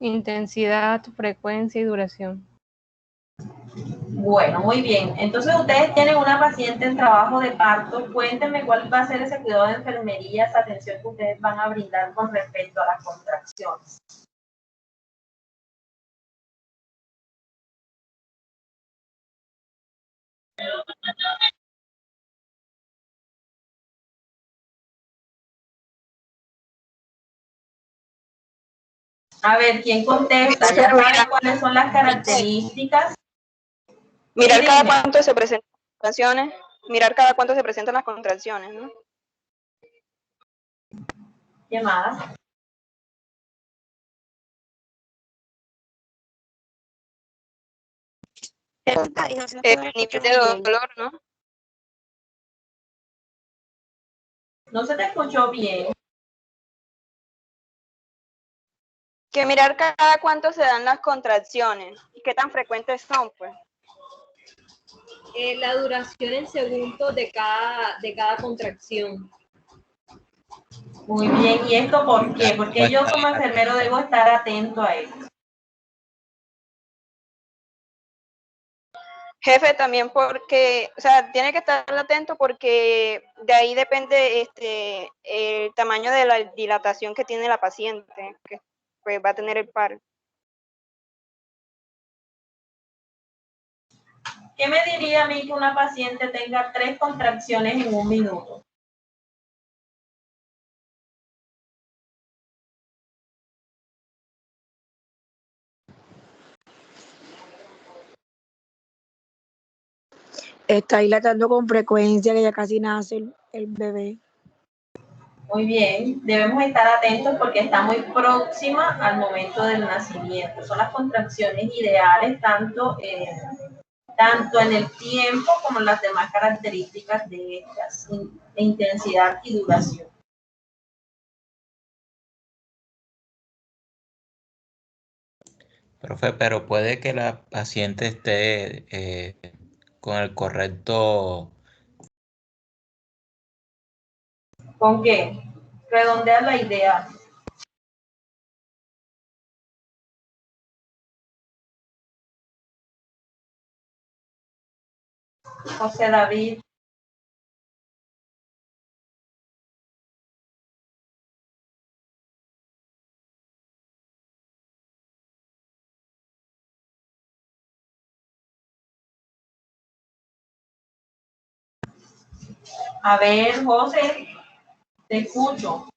Intensidad, frecuencia y duración. Bueno, muy bien. Entonces ustedes tienen una paciente en trabajo de parto. Cuéntenme cuál va a ser ese cuidado de enfermería, esa atención que ustedes van a brindar con respecto a las contracciones. A ver, ¿quién contesta? ¿Ya saben cuáles son las características? Mirar cada cuánto se presentan las contracciones. Mirar cada cuánto se presentan las contracciones, ¿no? ¿Qué más? El nivel de dolor, ¿no? No se te escuchó bien. Que mirar cada cuánto se dan las contracciones y qué tan frecuentes son, pues. La duración en segundos de cada contracción. Muy bien, ¿y esto por qué? Porque yo como enfermero debo estar atento a esto. Jefe, también porque, o sea, tiene que estar atento porque de ahí depende el tamaño de la dilatación que tiene la paciente, que pues va a tener el paro. ¿Qué me diría a mí que una paciente tenga 3 contracciones en un minuto? Está dilatando con frecuencia, que ya casi nace el bebé. Muy bien, debemos estar atentos porque está muy próxima al momento del nacimiento. Son las contracciones ideales tanto en el tiempo como en las demás características de estas, intensidad y duración. Profe, pero puede que la paciente esté con el correcto. ¿Con qué? Redondea la idea. José David. A ver, José, te escucho.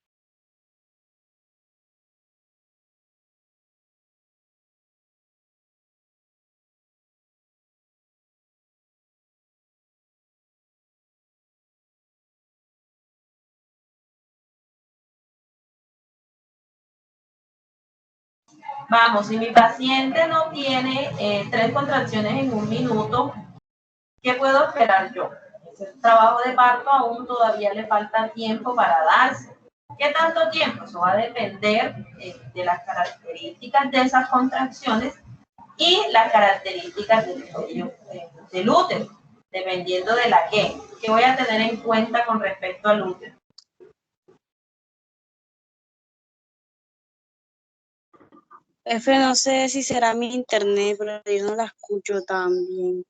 Vamos, si mi paciente no tiene 3 contracciones en un minuto, ¿qué puedo esperar yo? Ese trabajo de parto aún todavía le falta tiempo para darse. ¿Qué tanto tiempo? Eso va a depender de las características de esas contracciones y las características del útero, dependiendo de la que voy a tener en cuenta con respecto al útero. Jefe, no sé si será mi internet, pero yo no la escucho tan bien.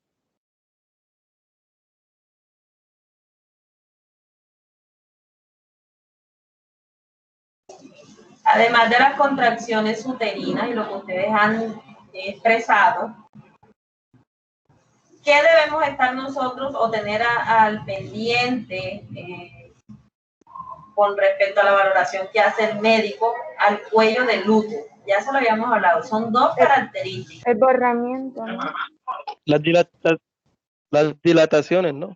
Además de las contracciones uterinas y lo que ustedes han expresado, ¿qué debemos estar nosotros o tener al pendiente con respecto a la valoración que hace el médico al cuello del útero? Ya se lo habíamos hablado, son 2 características. El borramiento, ¿no? Las dilataciones, ¿no?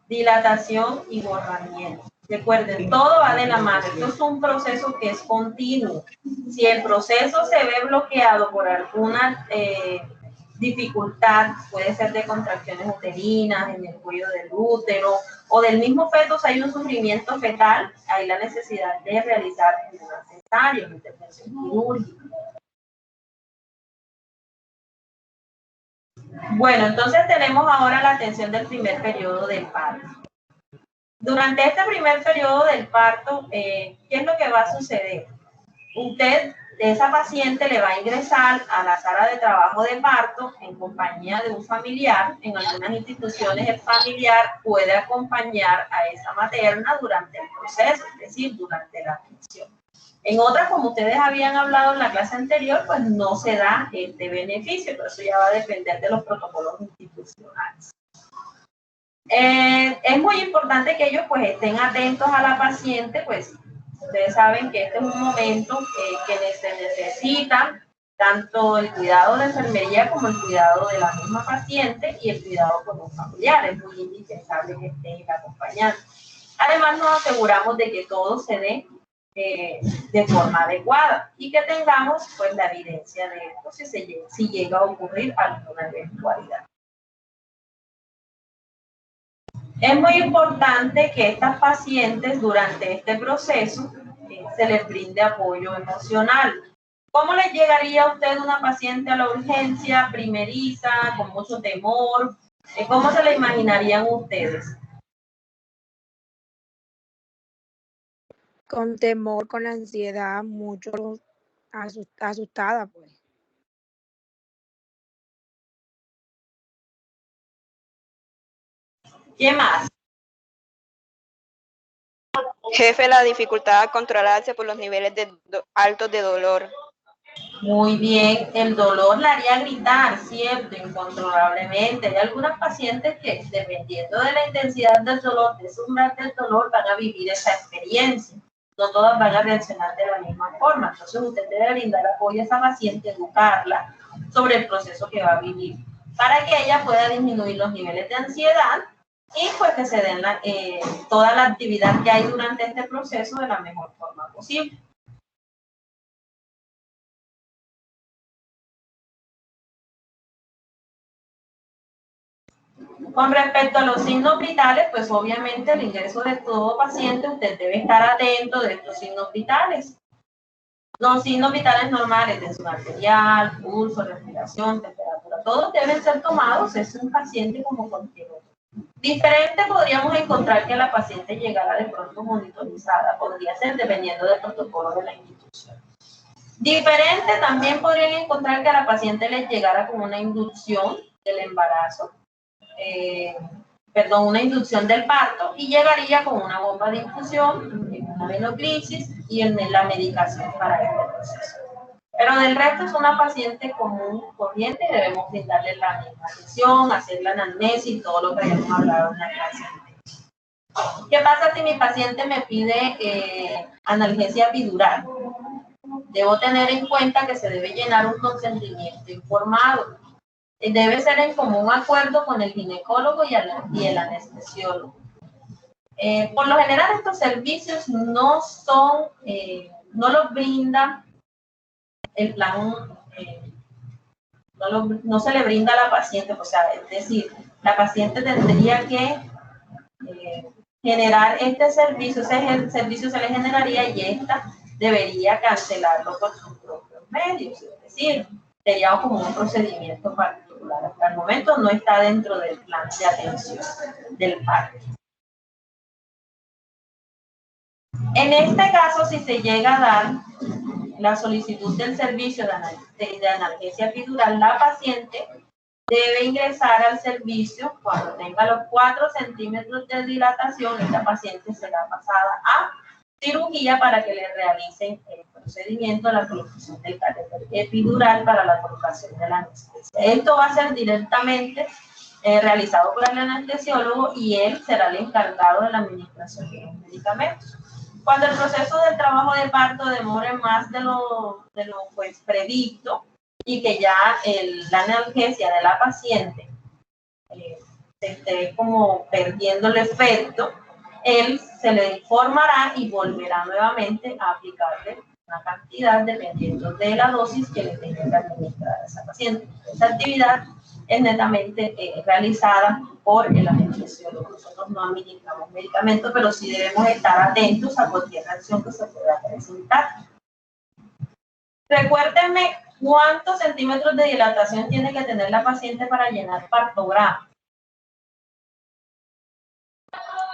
Dilatación y borramiento. Recuerden, todo va de la mano. Esto es un proceso que es continuo. Si el proceso se ve bloqueado por alguna dificultad, puede ser de contracciones uterinas, en el cuello del útero, o del mismo feto, si hay un sufrimiento fetal, hay la necesidad de realizar una cesárea, una intervención quirúrgica. Bueno, entonces tenemos ahora la atención del primer periodo del parto. Durante este primer periodo del parto, ¿qué es lo que va a suceder? Usted esa paciente le va a ingresar a la sala de trabajo de parto en compañía de un familiar. En algunas instituciones el familiar puede acompañar a esa materna durante el proceso, es decir, durante la atención. En otras, como ustedes habían hablado en la clase anterior, pues no se da este beneficio, pero eso ya va a depender de los protocolos institucionales. Es muy importante que ellos pues estén atentos a la paciente, pues ustedes saben que este es un momento que se necesita tanto el cuidado de enfermería como el cuidado de la misma paciente y el cuidado con un familiar. Es muy indispensable que estén acompañando. Además, nos aseguramos de que todo se dé de forma adecuada y que tengamos pues la evidencia de esto si llega a ocurrir alguna eventualidad. Es muy importante que estas pacientes durante este proceso se les brinde apoyo emocional. ¿Cómo les llegaría a usted una paciente a la urgencia primeriza, con mucho temor? ¿Cómo se la imaginarían ustedes? Con temor, con ansiedad, mucho asustada, pues. ¿Qué más? Jefe, la dificultad a controlarse por los niveles altos de dolor. Muy bien, el dolor la haría gritar, ¿cierto? Incontrolablemente. Hay algunas pacientes que, dependiendo de la intensidad del dolor, de su umbral del dolor, van a vivir esa experiencia. No todas van a reaccionar de la misma forma. Entonces, usted debe brindar apoyo a esa paciente, educarla sobre el proceso que va a vivir, para que ella pueda disminuir los niveles de ansiedad y pues que se den toda la actividad que hay durante este proceso de la mejor forma posible. Con respecto a los signos vitales, pues obviamente el ingreso de todo paciente, usted debe estar atento de estos signos vitales. Los signos vitales normales, tensión arterial, pulso, respiración, temperatura, todos deben ser tomados, es un paciente como cualquier otro. Diferente podríamos encontrar que la paciente llegara de pronto monitorizada, podría ser dependiendo del protocolo de la institución. Diferente también podrían encontrar que a la paciente les llegara con una inducción del embarazo, una inducción del parto y llegaría con una bomba de infusión, una venoclisis y la medicación para este proceso. Pero del resto es una paciente común, corriente, y debemos brindarle la misma atención, hacer la anamnesis, todo lo que habíamos hablado en la clase. ¿Qué pasa si mi paciente me pide analgesia epidural? Debo tener en cuenta que se debe llenar un consentimiento informado. Debe ser en común acuerdo con el ginecólogo y el anestesiólogo. Por lo general estos servicios no los brinda el plan, no se le brinda a la paciente, o sea, es decir, la paciente tendría que generar este servicio, ese servicio se le generaría y esta debería cancelarlo por sus propios medios, es decir, sería como un procedimiento particular. Hasta el momento no está dentro del plan de atención del parto. En este caso, si se llega a dar la solicitud del servicio de analgesia epidural, la paciente debe ingresar al servicio cuando tenga los 4 centímetros de dilatación. Esta paciente será pasada a cirugía para que le realicen el procedimiento de la colocación del catéter epidural para la colocación de la anestesia. Esto va a ser directamente realizado por el anestesiólogo y él será el encargado de la administración de los medicamentos. Cuando el proceso del trabajo de parto demore más de lo pues, previsto y que ya la analgesia de la paciente se esté como perdiendo el efecto, él se le informará y volverá nuevamente a aplicarle una cantidad dependiendo de la dosis que le tenga que administrar a esa paciente. Esta actividad es netamente realizada por el anestesiólogo. Nosotros no administramos medicamentos, pero sí debemos estar atentos a cualquier reacción que se pueda presentar. Recuérdenme cuántos centímetros de dilatación tiene que tener la paciente para llenar partograma.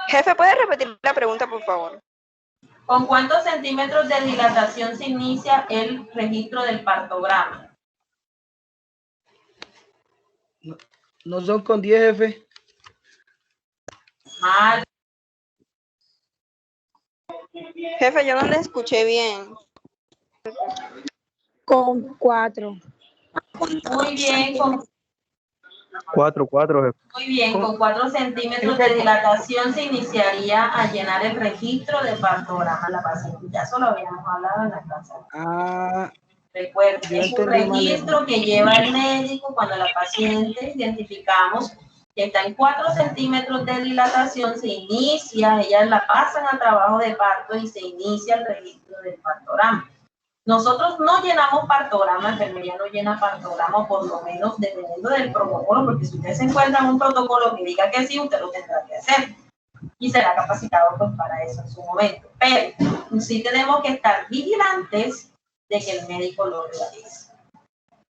Jefe, ¿puede repetir la pregunta, por favor? ¿Con cuántos centímetros de dilatación se inicia el registro del partograma? No son con 10, jefe. Mal. Jefe, yo no le escuché bien. Con 4. Muy bien, con 4, jefe. Muy bien, con 4 centímetros de dilatación se iniciaría a llenar el registro de partograma la paciente. Ya eso lo habíamos hablado en la clase. Ah, Recuerden, yo es un entendí mal. registro que lleva el médico cuando la paciente identificamos que está en 4 centímetros de dilatación, se inicia, ellas la pasan a trabajo de parto y se inicia el registro del partograma. Nosotros no llenamos partograma, enfermería no llena partograma, por lo menos dependiendo del protocolo, porque si usted se encuentra en un protocolo que diga que sí, usted lo tendrá que hacer y será capacitado pues para eso en su momento. Pero sí tenemos que estar vigilantes de que el médico lo realice.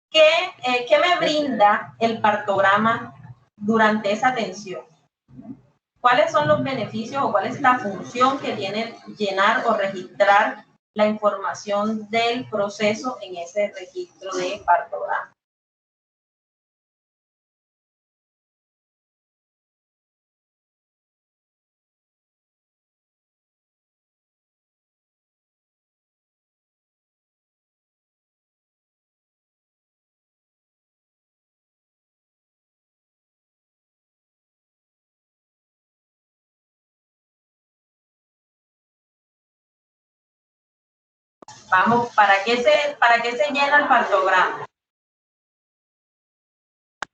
¿Qué me brinda el partograma durante esa atención? ¿Cuáles son los beneficios o cuál es la función que tiene llenar o registrar la información del proceso en ese registro de partograma? Vamos, ¿para qué se llena el partograma?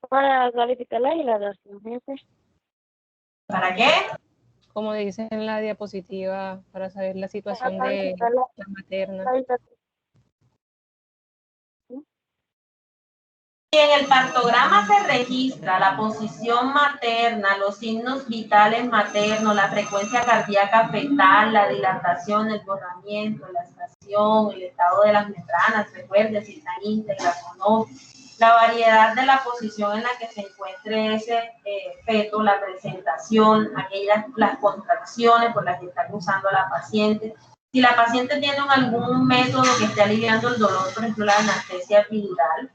Para calificar la dilatación, jefe. ¿Para qué? Como dice en la diapositiva, para saber la situación Para de calificar la materna. la dilatación. Y en el partograma se registra la posición materna, los signos vitales maternos, la frecuencia cardíaca fetal, la dilatación, el borramiento, la estación, el estado de las membranas, recuerde si están íntegras o no, la variedad de la posición en la que se encuentre ese feto, la presentación, las contracciones por las que está cruzando la paciente. Si la paciente tiene algún método que esté aliviando el dolor, por ejemplo la anestesia epidural,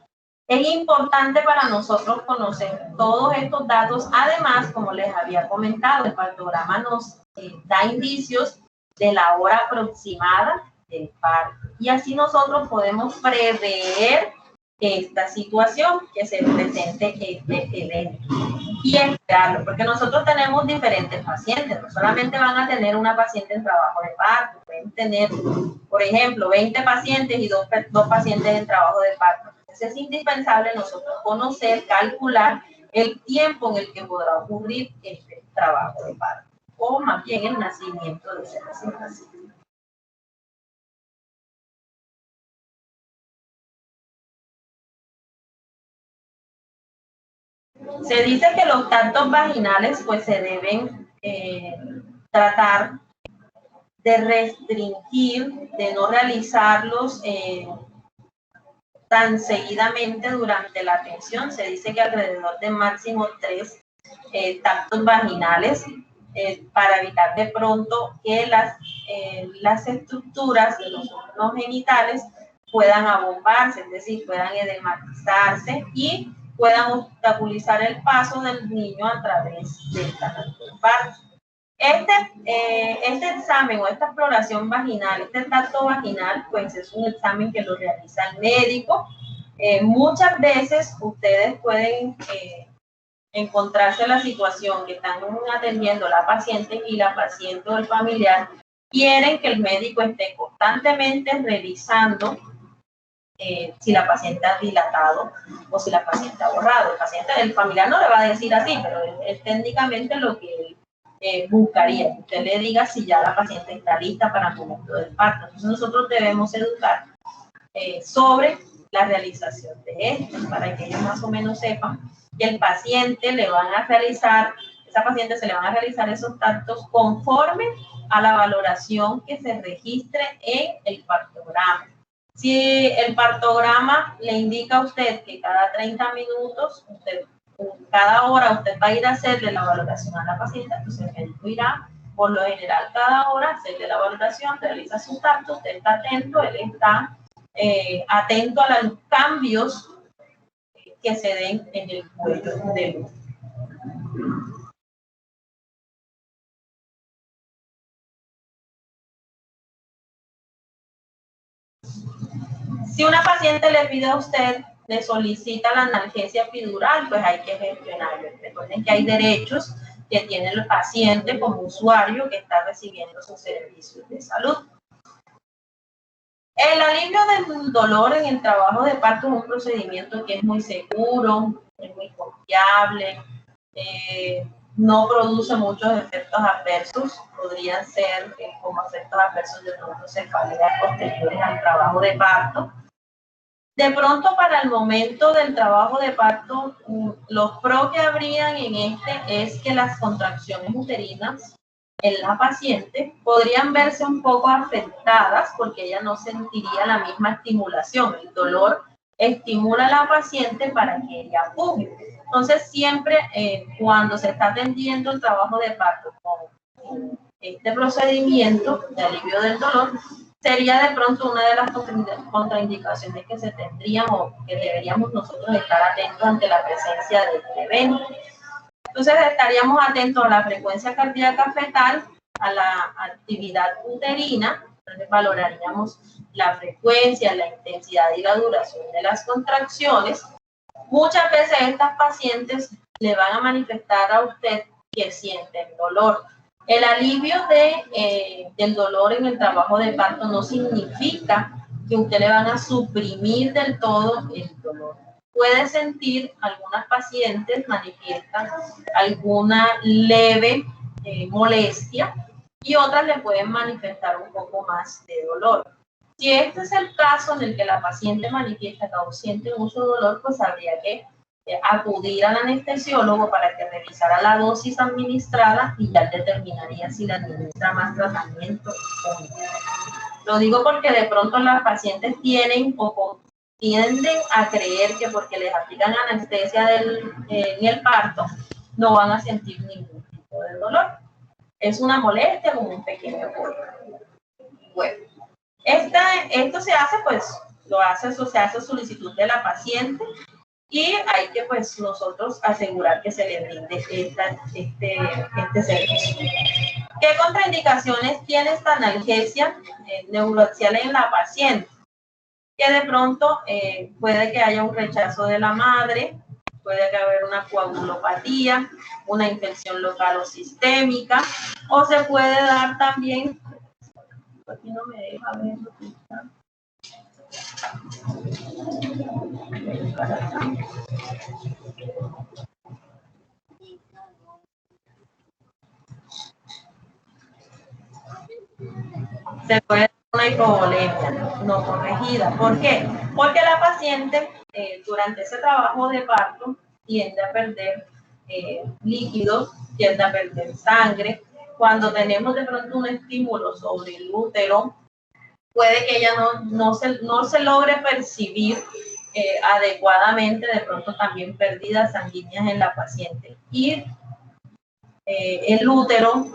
es importante para nosotros conocer todos estos datos. Además, como les había comentado, el partograma nos da indicios de la hora aproximada del parto. Y así nosotros podemos prever esta situación que se presente este evento y esperarlo, porque nosotros tenemos diferentes pacientes, no solamente van a tener una paciente en trabajo de parto, pueden tener, por ejemplo, 20 pacientes y dos pacientes en trabajo de parto. Entonces es indispensable nosotros conocer, calcular el tiempo en el que podrá ocurrir este trabajo de parto, o más bien el nacimiento de ese paciente. Se dice que los tactos vaginales pues se deben tratar de restringir, de no realizarlos tan seguidamente durante la atención. Se dice que alrededor de máximo 3 tactos vaginales para evitar de pronto que las estructuras de los órganos genitales puedan abombarse, es decir, puedan edematizarse y puedan obstaculizar el paso del niño a través del canal del parto. Este examen o esta exploración vaginal, este tacto vaginal, pues es un examen que lo realiza el médico. Muchas veces ustedes pueden encontrarse la situación que están atendiendo la paciente y la paciente o el familiar quieren que el médico esté constantemente revisando si la paciente ha dilatado o si la paciente ha borrado. El familiar no le va a decir así, pero es técnicamente lo que él buscaría, que usted le diga si ya la paciente está lista para el momento del parto. Entonces nosotros debemos educar sobre la realización de esto, para que ellos más o menos sepan que el paciente le van a realizar, esa paciente se le van a realizar esos tactos conforme a la valoración que se registre en el partograma. Si el partograma le indica a usted que cada 30 minutos, cada hora usted va a ir a hacerle la valoración a la paciente, entonces el médico irá por lo general cada hora hacerle la valoración, realiza sus datos, usted está atento, él está atento a los cambios que se den en el cuello del útero. Si una paciente le pide a usted, le solicita la analgesia epidural, pues hay que gestionarlo. Recuerden que hay derechos que tiene el paciente como usuario que está recibiendo sus servicios de salud. El alivio del dolor en el trabajo de parto es un procedimiento que es muy seguro, es muy confiable, no produce muchos efectos adversos, podrían ser como efectos adversos de trombocefaleas posteriores al trabajo de parto. De pronto, para el momento del trabajo de parto, los pros que habrían en este es que las contracciones uterinas en la paciente podrían verse un poco afectadas porque ella no sentiría la misma estimulación. El dolor estimula a la paciente para que ella puje. Entonces, siempre cuando se está atendiendo el trabajo de parto con este procedimiento de alivio del dolor, sería de pronto una de las contraindicaciones que se tendrían o que deberíamos nosotros estar atentos ante la presencia de este evento. Entonces estaríamos atentos a la frecuencia cardíaca fetal, a la actividad uterina, donde valoraríamos la frecuencia, la intensidad y la duración de las contracciones. Muchas veces estas pacientes le van a manifestar a usted que sienten dolor. El alivio del dolor en el trabajo de parto no significa que usted le van a suprimir del todo el dolor. Puede sentir, algunas pacientes manifiestan alguna leve molestia y otras le pueden manifestar un poco más de dolor. Si este es el caso en el que la paciente manifiesta que aún siente mucho dolor, pues habría que acudir al anestesiólogo para que revisara la dosis administrada y ya determinaría si le administra más tratamiento o no. Lo digo porque de pronto las pacientes tienden a creer que porque les aplican anestesia en el parto no van a sentir ningún tipo de dolor. Es una molestia como un pequeño dolor. Bueno, esto se hace, pues, se hace solicitud de la paciente. Y hay que, pues, nosotros asegurar que se le brinde este servicio. ¿Qué contraindicaciones tiene esta analgesia neuroaxial en la paciente? Que de pronto puede que haya un rechazo de la madre, puede que haya una coagulopatía, una infección local o sistémica, o se puede dar también, aquí no me deja ver lo que está. Se puede dar una hipovolemia no corregida. ¿Por qué? Porque la paciente durante ese trabajo de parto tiende a perder líquidos, tiende a perder sangre. Cuando tenemos de pronto un estímulo sobre el útero, puede que ella no se logre percibir adecuadamente, de pronto también pérdidas sanguíneas en la paciente. Y el útero,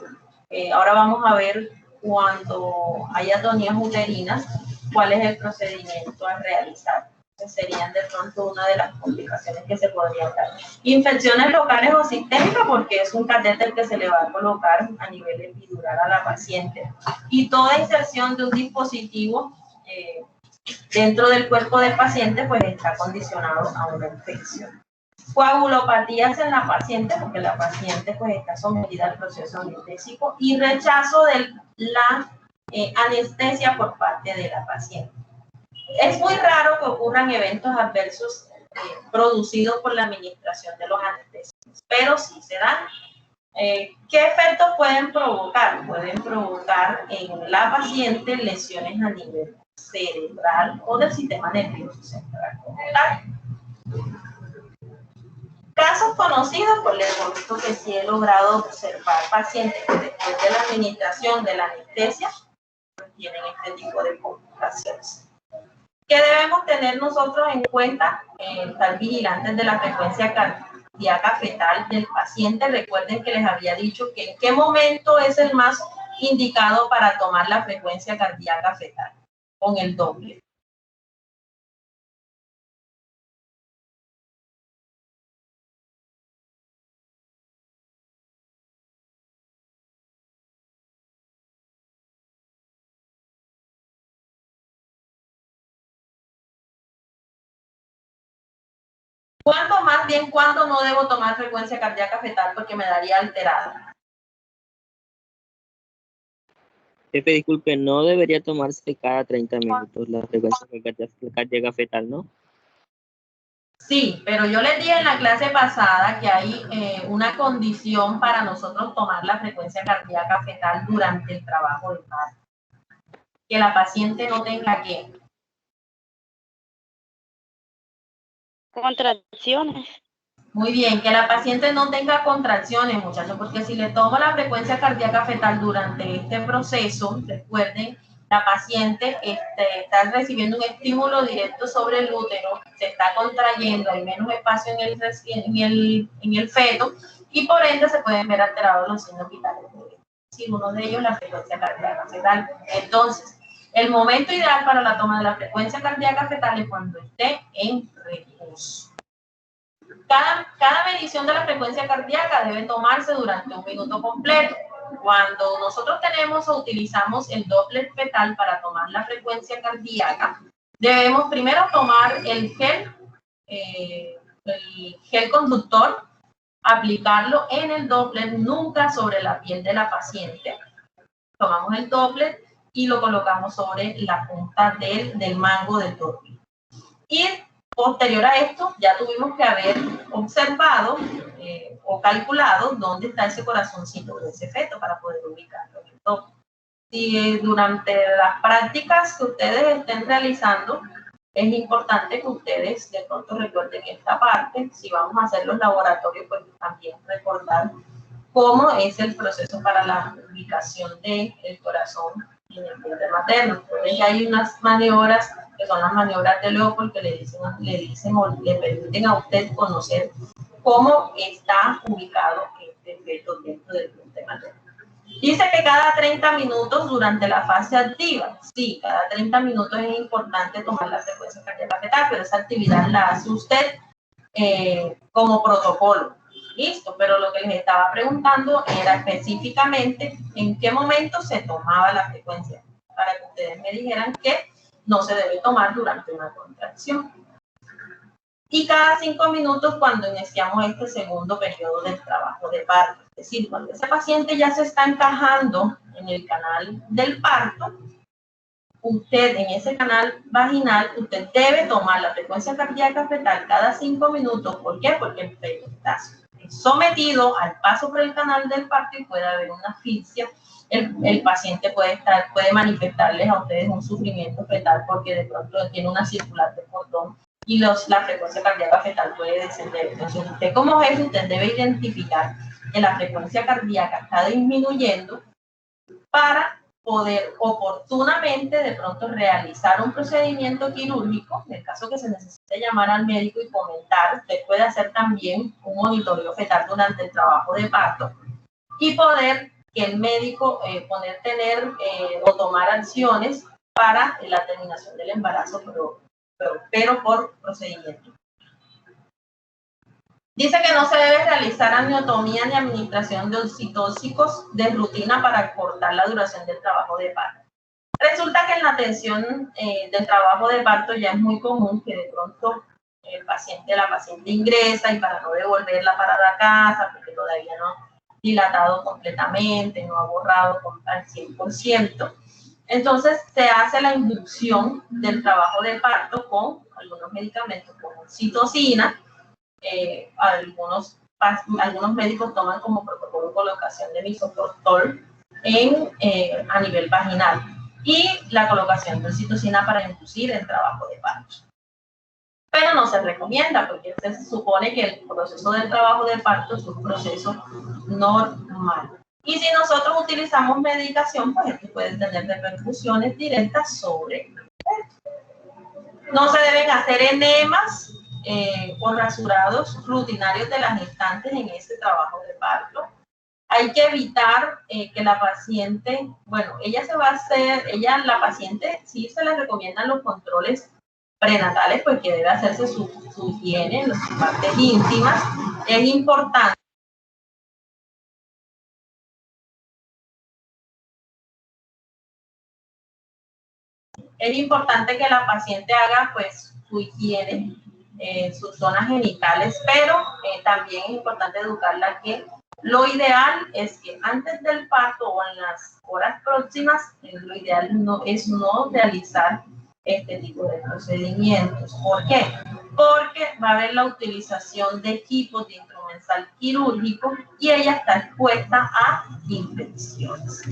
ahora vamos a ver cuando hay atonías uterinas, cuál es el procedimiento a realizar. Serían de pronto una de las complicaciones que se podrían dar. Infecciones locales o sistémicas, porque es un catéter que se le va a colocar a nivel epidural a la paciente. Y toda inserción de un dispositivo dentro del cuerpo del paciente, pues está condicionado a una infección. Coagulopatías en la paciente, porque la paciente pues está sometida al proceso anestésico, y rechazo de la anestesia por parte de la paciente. Es muy raro que ocurran eventos adversos producidos por la administración de los anestésicos, pero sí se dan. ¿Qué efectos pueden provocar? Pueden provocar en la paciente lesiones a nivel cerebral o del sistema nervioso central como tal. Casos conocidos, pues les comento que sí he logrado observar pacientes que después de la administración de la anestesia pues tienen este tipo de complicaciones. ¿Qué debemos tener nosotros en cuenta? Estar vigilantes de la frecuencia cardíaca fetal del paciente. Recuerden que les había dicho que en qué momento es el más indicado para tomar la frecuencia cardíaca fetal con el Doppler. ¿Cuándo, más bien, cuándo no debo tomar frecuencia cardíaca fetal porque me daría alterada? Jefe, disculpe, no debería tomarse cada 30 minutos la frecuencia cardíaca fetal, ¿no? Sí, pero yo les dije en la clase pasada que hay una condición para nosotros tomar la frecuencia cardíaca fetal durante el trabajo de parto. Que la paciente no tenga ¿qué? Contracciones. Muy bien, que la paciente no tenga contracciones, muchachos, porque si le tomo la frecuencia cardíaca fetal durante este proceso, recuerden, la paciente está recibiendo un estímulo directo sobre el útero, se está contrayendo, hay menos espacio en el feto y por ende se pueden ver alterados los signos vitales. Si uno de ellos la frecuencia cardíaca fetal. Entonces, el momento ideal para la toma de la frecuencia cardíaca fetal es cuando esté en reposo. Cada medición de la frecuencia cardíaca debe tomarse durante un minuto completo. Cuando nosotros tenemos o utilizamos el Doppler fetal para tomar la frecuencia cardíaca, debemos primero tomar el gel conductor, aplicarlo en el Doppler, nunca sobre la piel de la paciente. Tomamos el Doppler y lo colocamos sobre la punta del mango del Doppler. Y posterior a esto, ya tuvimos que haber observado o calculado dónde está ese corazoncito de ese feto para poder ubicarlo en el Doppler. Si durante las prácticas que ustedes estén realizando, es importante que ustedes de pronto recuerden esta parte. Si vamos a hacer los laboratorios, pues también recordar cómo es el proceso para la ubicación del corazón en el vientre materno. Entonces ya hay unas maniobras que son las maniobras de Leopold que le dicen o le permiten a usted conocer cómo está ubicado este feto dentro del vientre materno. Dice que cada 30 minutos durante la fase activa. Sí, cada 30 minutos es importante tomar la frecuencia cardíaca fetal, pero esa actividad la hace usted como protocolo. Listo, pero lo que les estaba preguntando era específicamente en qué momento se tomaba la frecuencia, para que ustedes me dijeran que no se debe tomar durante una contracción. Y cada 5 minutos cuando iniciamos este segundo periodo del trabajo de parto. Es decir, cuando ese paciente ya se está encajando en el canal del parto, usted en ese canal vaginal, usted debe tomar la frecuencia cardíaca fetal cada 5 minutos. ¿Por qué? Porque el feto está sometido al paso por el canal del parto y puede haber una asfixia. El paciente puede manifestarles a ustedes un sufrimiento fetal porque de pronto tiene una circular de cordón y la frecuencia cardíaca fetal puede descender. Entonces, usted como jefe, usted debe identificar que la frecuencia cardíaca está disminuyendo para poder oportunamente de pronto realizar un procedimiento quirúrgico. En el caso que se necesite llamar al médico y comentar, usted puede hacer también un monitoreo fetal durante el trabajo de parto y poder que el médico tener o tomar acciones para la terminación del embarazo, pero por procedimiento. Dice que no se debe realizar amiotomía ni administración de oxitóxicos de rutina para cortar la duración del trabajo de parto. Resulta que en la atención del trabajo de parto ya es muy común que de pronto la paciente ingresa y para no devolverla para la casa, porque todavía no ha dilatado completamente, no ha borrado al 100%. Entonces se hace la inducción del trabajo de parto con algunos medicamentos como oxitocina. Algunos médicos toman como protocolo colocación de misoprostol a nivel vaginal y la colocación de oxitocina para inducir el trabajo de parto. Pero no se recomienda porque se supone que el proceso del trabajo de parto es un proceso normal. Y si nosotros utilizamos medicación, pues esto puede tener repercusiones directas sobre el feto. No se deben hacer enemas o rasurados rutinarios de las gestantes en ese trabajo de parto. Hay que evitar que la paciente, bueno, la paciente sí se le recomiendan los controles prenatales, pues que debe hacerse su higiene en sus partes íntimas. Es importante que la paciente haga pues su higiene, sus zonas genitales, pero también es importante educarla que lo ideal es que antes del parto o en las horas próximas, lo ideal es no realizar este tipo de procedimientos. ¿Por qué? Porque va a haber la utilización de equipos de instrumental quirúrgico y ella está expuesta a infecciones.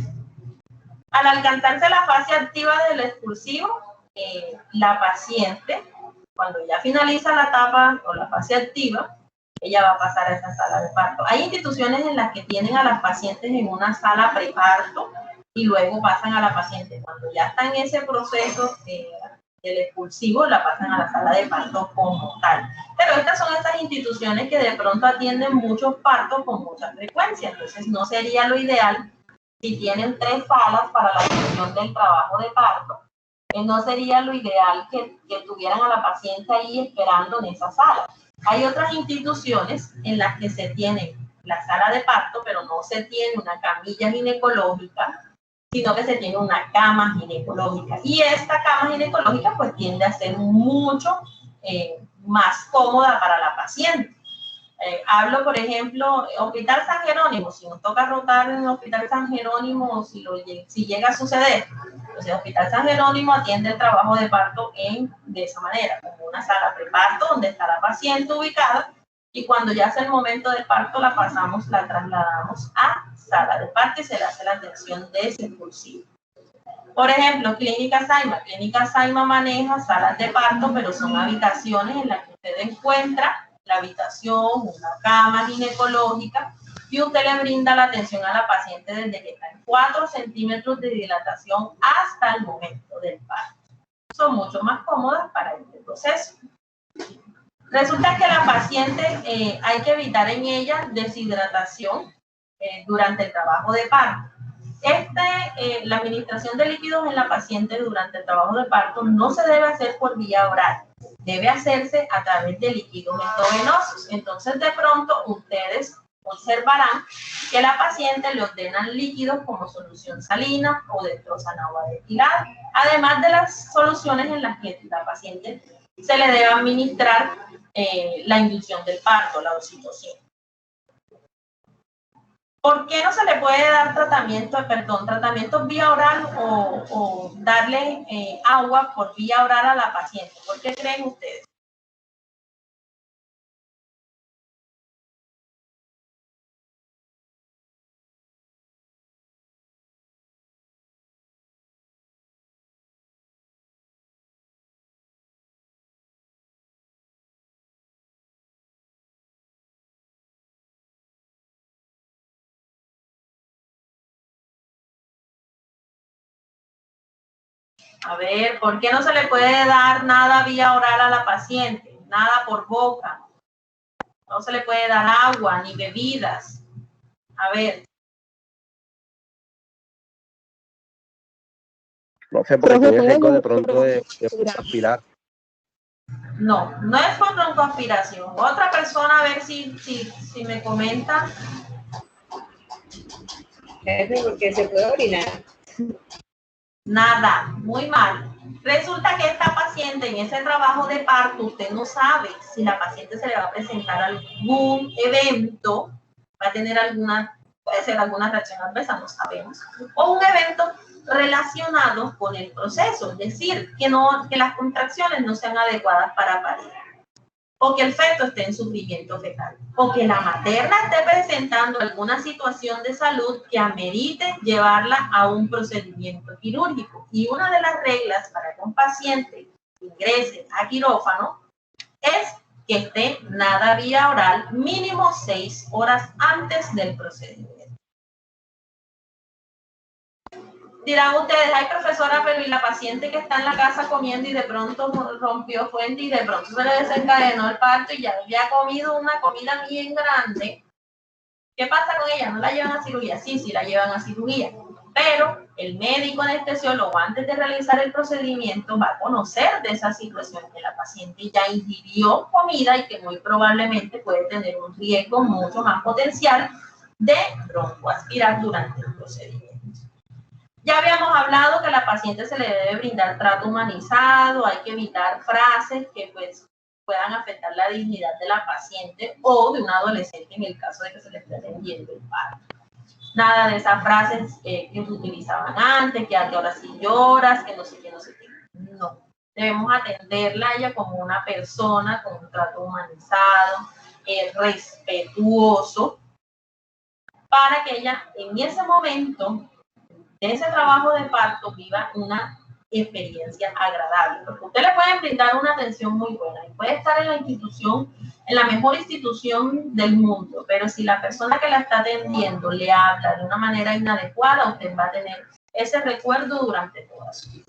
Al alcanzarse la fase activa del expulsivo, la paciente, cuando ya finaliza la etapa o la fase activa, ella va a pasar a esa sala de parto. Hay instituciones en las que tienen a las pacientes en una sala preparto y luego pasan a la paciente. Cuando ya está en ese proceso del expulsivo, la pasan a la sala de parto como tal. Pero estas son esas instituciones que de pronto atienden muchos partos con mucha frecuencia. Entonces no sería lo ideal si tienen 3 salas para la atención del trabajo de parto. No sería lo ideal que tuvieran a la paciente ahí esperando en esa sala. Hay otras instituciones en las que se tiene la sala de parto, pero no se tiene una camilla ginecológica, sino que se tiene una cama ginecológica. Y esta cama ginecológica pues tiende a ser mucho más cómoda para la paciente. Hablo, por ejemplo, Hospital San Jerónimo, si nos toca rotar en Hospital San Jerónimo, si llega a suceder, entonces Hospital San Jerónimo atiende el trabajo de parto de esa manera, como una sala preparto donde está la paciente ubicada, y cuando ya es el momento del parto la trasladamos a sala de parto y se le hace la atención de ese expulsivo. Por ejemplo, Clínica Saima. Clínica Saima maneja salas de parto, pero son habitaciones en las que usted encuentra la habitación, una cama ginecológica, y usted le brinda la atención a la paciente desde que está en 4 centímetros de dilatación hasta el momento del parto. Son mucho más cómodas para este proceso. Resulta que la paciente hay que evitar en ella deshidratación durante el trabajo de parto. La administración de líquidos en la paciente durante el trabajo de parto no se debe hacer por vía oral, debe hacerse a través de líquidos endovenosos. Entonces, de pronto, ustedes observarán que a la paciente le ordenan líquidos como solución salina o destrozan agua destilada, además de las soluciones en las que la paciente se le debe administrar la inducción del parto, la oxitocina. ¿Por qué no se le puede dar tratamiento vía oral o darle agua por vía oral a la paciente? ¿Por qué creen ustedes? A ver, ¿por qué no se le puede dar nada vía oral a la paciente? Nada por boca. No se le puede dar agua ni bebidas. A ver. Profe, porque tiene riesgo de pronto de aspirar. No, no es por broncoaspiración. Otra persona, a ver si me comenta. Porque se puede orinar. Nada, muy mal. Resulta que esta paciente en ese trabajo de parto, usted no sabe si la paciente se le va a presentar algún evento, va a tener puede ser alguna reacción adversa, no sabemos, o un evento relacionado con el proceso, es decir, que las contracciones no sean adecuadas para parir, o que el feto esté en sufrimiento fetal, o que la materna esté presentando alguna situación de salud que amerite llevarla a un procedimiento quirúrgico. Y una de las reglas para que un paciente ingrese a quirófano es que esté nada vía oral mínimo 6 horas antes del procedimiento. Dirán ustedes, ay profesora, pero y la paciente que está en la casa comiendo y de pronto rompió fuente y de pronto se le desencadenó el parto y ya había comido una comida bien grande. ¿Qué pasa con ella? ¿No la llevan a cirugía? Sí, sí la llevan a cirugía. Pero el médico anestesiólogo, antes de realizar el procedimiento, va a conocer de esa situación que la paciente ya ingirió comida y que muy probablemente puede tener un riesgo mucho más potencial de broncoaspirar durante el procedimiento. Ya habíamos hablado que a la paciente se le debe brindar trato humanizado, hay que evitar frases que pues puedan afectar la dignidad de la paciente o de un adolescente en el caso de que se le esté vendiendo el parto. Nada de esas frases que se utilizaban antes, que ahora sí lloras, que no sé qué, no sé qué. No, debemos atenderla a ella como una persona con un trato humanizado, respetuoso, para que ella en ese momento de ese trabajo de parto viva una experiencia agradable, porque usted le puede brindar una atención muy buena y puede estar en la institución, en la mejor institución del mundo, pero si la persona que la está atendiendo le habla de una manera inadecuada, usted va a tener ese recuerdo durante toda su vida.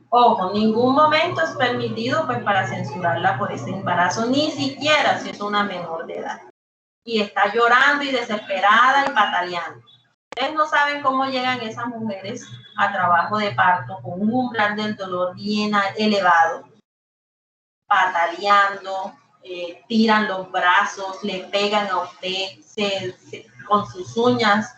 Ojo, ningún momento es permitido pues para censurarla por ese embarazo, ni siquiera si es una menor de edad y está llorando y desesperada y pataleando. Ustedes no saben cómo llegan esas mujeres a trabajo de parto con un umbral del dolor bien elevado, pataleando, tiran los brazos, le pegan a usted, con sus uñas,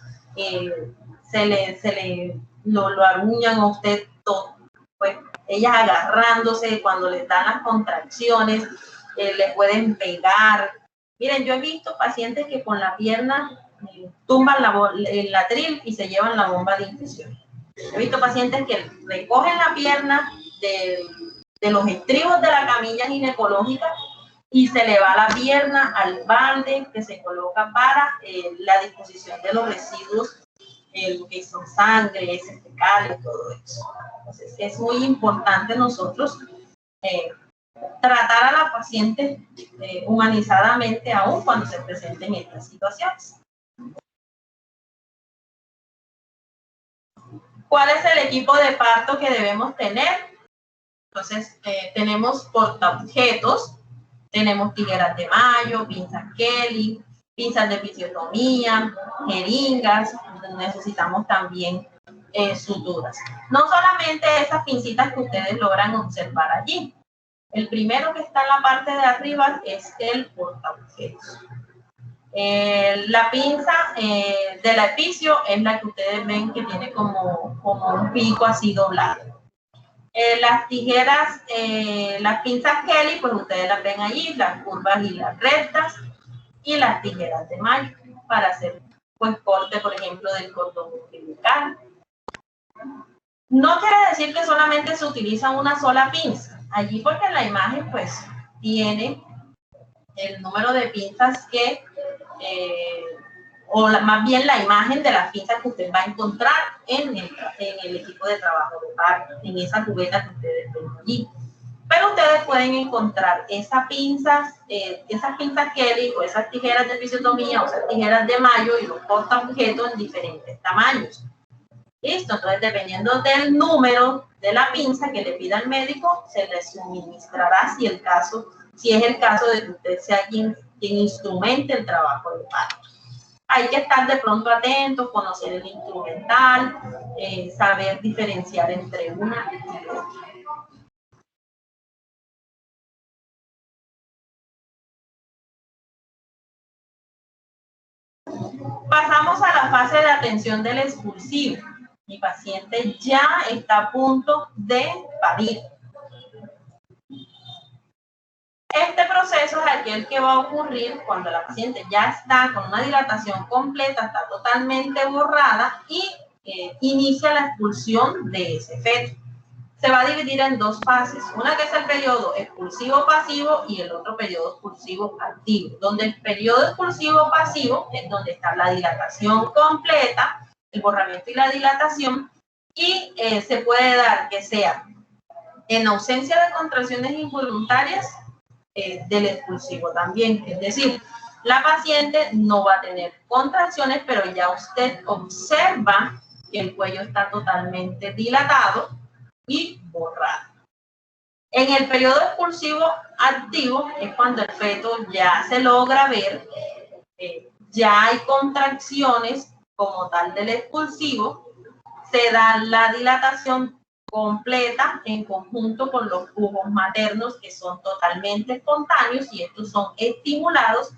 lo aruñan a usted todo. Pues ellas agarrándose cuando les dan las contracciones, le pueden pegar. Miren, yo he visto pacientes que con la pierna tumban el atril y se llevan la bomba de infusión. He visto pacientes que recogen la pierna de los estribos de la camilla ginecológica y se le va la pierna al balde que se coloca para la disposición de los residuos, lo que son sangre, heces fecales, todo eso. Entonces, es muy importante nosotros tratar a la paciente humanizadamente aún cuando se presenten estas situaciones. ¿Cuál es el equipo de parto que debemos tener? Entonces, tenemos portaobjetos, tenemos tijeras de Mayo, pinzas Kelly, pinzas de episiotomía, jeringas, necesitamos también suturas. No solamente esas pincitas que ustedes logran observar allí. El primero que está en la parte de arriba es el portaobjetos. La pinza de la epicio es la que ustedes ven que tiene como un pico así doblado. Las tijeras, las pinzas Kelly, pues ustedes las ven allí, las curvas y las rectas, y las tijeras de Mayo para hacer pues corte, por ejemplo, del cordón umbilical. No quiere decir que solamente se utiliza una sola pinza, allí porque la imagen pues tiene el número de pinzas que, más bien la imagen de las pinzas que usted va a encontrar en el equipo de trabajo de parto, en esa cubeta que ustedes ven allí. Pero ustedes pueden encontrar esas pinzas Kelly o esas tijeras de episiotomía o esas tijeras de Mayo y los portaobjetos en diferentes tamaños. Listo, entonces dependiendo del número de la pinza que le pida el médico, se le suministrará si es el caso de que usted sea quien instrumente el trabajo de parto. Hay que estar de pronto atentos, conocer el instrumental, saber diferenciar entre una y otra. Pasamos a la fase de atención del expulsivo. Mi paciente ya está a punto de parir. Este proceso es aquel que va a ocurrir cuando la paciente ya está con una dilatación completa, está totalmente borrada y inicia la expulsión de ese feto. Se va a dividir en dos fases, una que es el periodo expulsivo pasivo y el otro periodo expulsivo activo, donde el periodo expulsivo pasivo es donde está la dilatación completa, el borramiento y la dilatación, y se puede dar que sea en ausencia de contracciones involuntarias del expulsivo también, es decir, La paciente no va a tener contracciones, pero ya usted observa que el cuello está totalmente dilatado y borrado. En el periodo expulsivo activo es cuando el feto ya se logra ver, ya hay contracciones como tal del expulsivo, se da la dilatación completa en conjunto con los flujos maternos que son totalmente espontáneos y estos son estimulados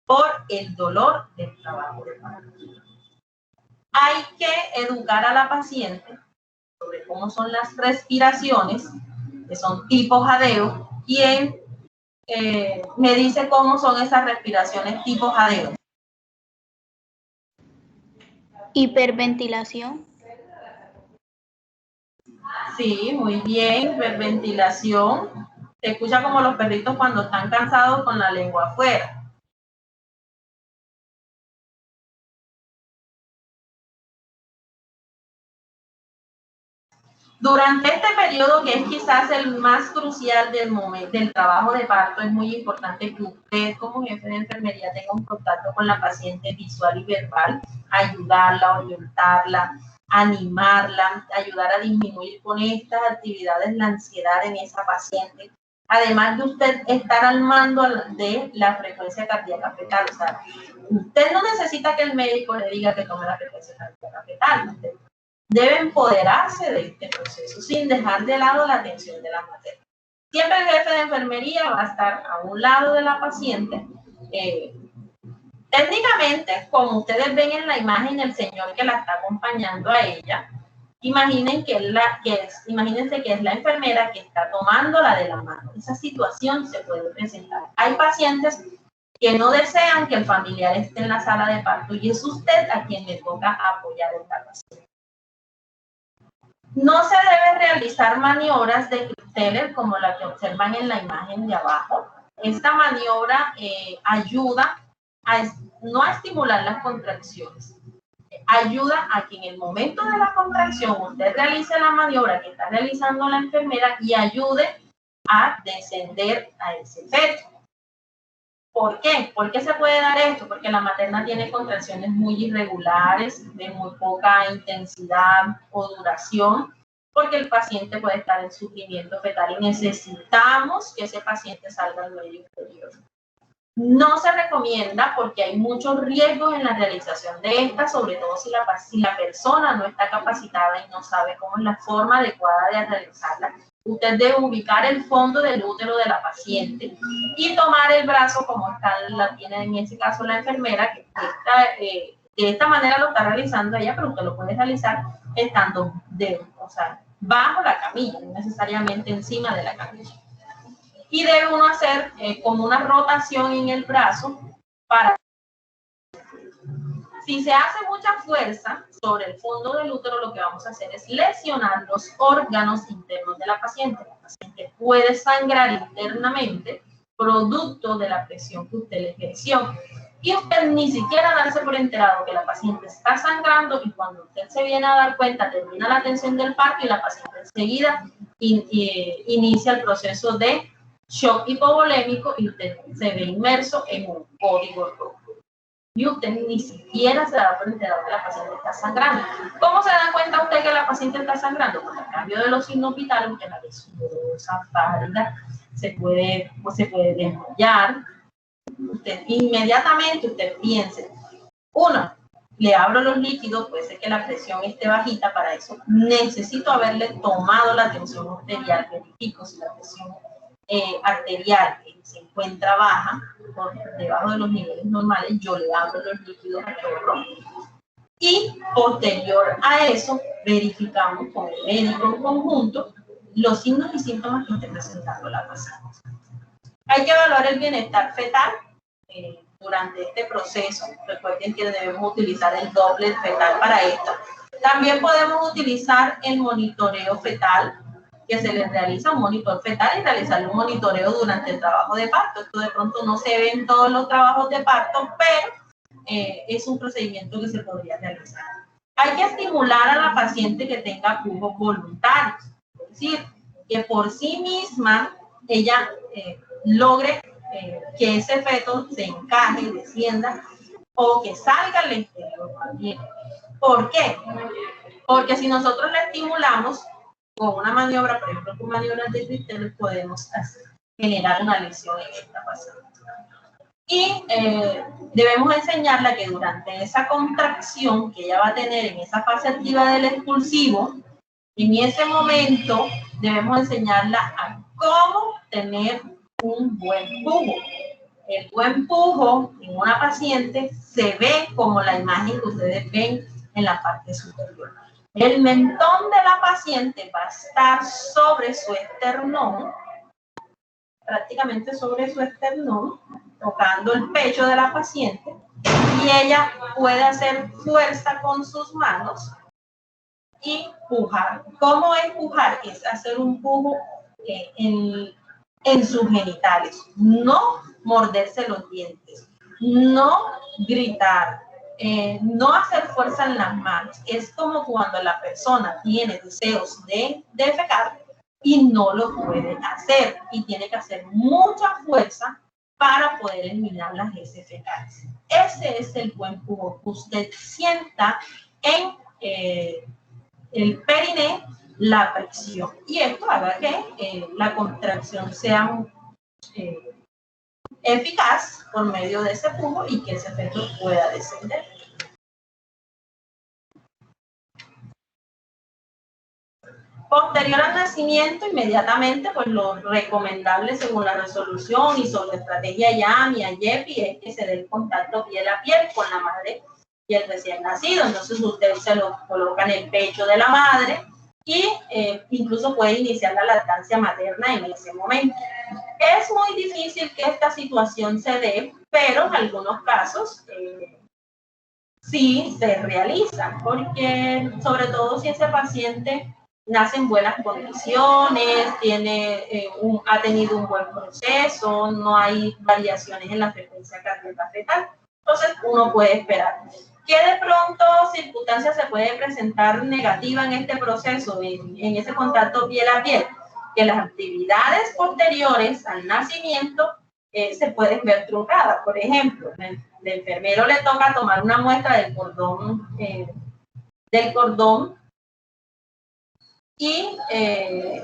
por el dolor del trabajo de parto. Hay que educar a la paciente sobre cómo son las respiraciones, que son tipo jadeo. ¿Quién me dice cómo son esas respiraciones tipo jadeo? Hiperventilación. Sí, muy bien, hiperventilación. Se escucha como los perritos cuando están cansados con la lengua afuera. Durante este periodo, que es quizás el más crucial del trabajo de parto, es muy importante que usted como jefe de enfermería tenga un contacto con la paciente visual y verbal, ayudarla, orientarla, animarla, ayudar a disminuir con estas actividades la ansiedad en esa paciente. Además de usted estar al mando de la frecuencia cardíaca fetal. O sea, usted no necesita que el médico le diga que tome la frecuencia cardíaca fetal. Usted debe empoderarse de este proceso sin dejar de lado la atención de la materna. Siempre el jefe de enfermería va a estar a un lado de la paciente. Técnicamente, como ustedes ven en la imagen, el señor que la está acompañando a ella, imagínense que es la enfermera que está tomándola de la mano. Esa situación se puede presentar. Hay pacientes que no desean que el familiar esté en la sala de parto y es usted a quien le toca apoyar a esta paciente. No se deben realizar maniobras de Teller como la que observan en la imagen de abajo. Esta maniobra ayuda no a estimular las contracciones, ayuda a que en el momento de la contracción usted realice la maniobra que está realizando la enfermera y ayude a descender a ese feto. ¿Por qué? ¿Por qué se puede dar esto? Porque la materna tiene contracciones muy irregulares, de muy poca intensidad o duración, porque el paciente puede estar en sufrimiento fetal y necesitamos que ese paciente salga al medio exterior. No se recomienda porque hay muchos riesgos en la realización de esta, sobre todo si la persona no está capacitada y no sabe cómo es la forma adecuada de realizarla. Usted debe ubicar el fondo del útero de la paciente y tomar el brazo como la tiene en ese caso la enfermera, que de esta manera lo está realizando ella, pero usted lo puede realizar estando bajo la camilla, no necesariamente encima de la camilla. Y debe uno hacer como una rotación en el brazo para... Si se hace mucha fuerza sobre el fondo del útero, lo que vamos a hacer es lesionar los órganos internos de la paciente. La paciente puede sangrar internamente producto de la presión que usted le ejerció. Y usted ni siquiera darse por enterado que la paciente está sangrando y cuando usted se viene a dar cuenta, termina la atención del parto y la paciente enseguida inicia el proceso de shock hipovolémico y usted se ve inmerso en un código rojo. Y usted ni siquiera se da por enterado que la paciente está sangrando. ¿Cómo se da cuenta usted que la paciente está sangrando? Porque a cambio de los signos vitales, usted la ve sudorosa, pálida, se puede desmayar. Inmediatamente usted piense, uno, le abro los líquidos, puede ser que la presión esté bajita, para eso necesito haberle tomado la tensión arterial, verifico si la presión arterial se encuentra baja, por debajo de los niveles normales, yo le abro los líquidos a chorro y posterior a eso verificamos con el médico en conjunto los signos y síntomas que esté presentando la paciente. Hay que evaluar el bienestar fetal durante este proceso. Recuerden que debemos utilizar el Doppler fetal para esto. También podemos utilizar el monitoreo fetal, que se les realiza un monitor fetal y realizar un monitoreo durante el trabajo de parto. Esto de pronto no se ve en todos los trabajos de parto, pero es un procedimiento que se podría realizar. Hay que estimular a la paciente que tenga flujos voluntarios, es decir, que por sí misma ella logre que ese feto se encaje, descienda o que salga al exterior también. ¿Por qué? Porque si nosotros le estimulamos con una maniobra, por ejemplo, con maniobras de Christelle, podemos generar una lesión en esta paciente. Y debemos enseñarla que durante esa contracción que ella va a tener en esa fase activa del expulsivo, en ese momento debemos enseñarla a cómo tener un buen pujo. El buen pujo en una paciente se ve como la imagen que ustedes ven en la parte superior. El mentón de la paciente va a estar sobre su esternón, prácticamente sobre su esternón, tocando el pecho de la paciente, y ella puede hacer fuerza con sus manos y pujar. ¿Cómo es pujar? Es hacer un pujo en sus genitales, no morderse los dientes, no gritar, no hacer fuerza en las manos. Es como cuando la persona tiene deseos de defecar y no lo puede hacer y tiene que hacer mucha fuerza para poder eliminar las heces fecales. Ese es el buen pujo. Usted sienta en el periné la presión y esto haga que la contracción sea eficaz por medio de ese pujo y que ese feto pueda descender. Posterior al nacimiento, inmediatamente, pues lo recomendable según la resolución y sobre la estrategia YAM y AYEPI es que se dé el contacto piel a piel con la madre y el recién nacido. Entonces usted se lo coloca en el pecho de la madre y incluso puede iniciar la lactancia materna en ese momento. Es muy difícil que esta situación se dé, pero en algunos casos sí se realiza, porque sobre todo si ese paciente nace en buenas condiciones, ha tenido un buen proceso, no hay variaciones en la frecuencia cardíaca fetal, entonces uno puede esperar. ¿Qué de pronto circunstancias se puede presentar negativa en este proceso, en ese contacto piel a piel? Que las actividades posteriores al nacimiento se pueden ver truncadas. Por ejemplo, el enfermero le toca tomar una muestra del cordón y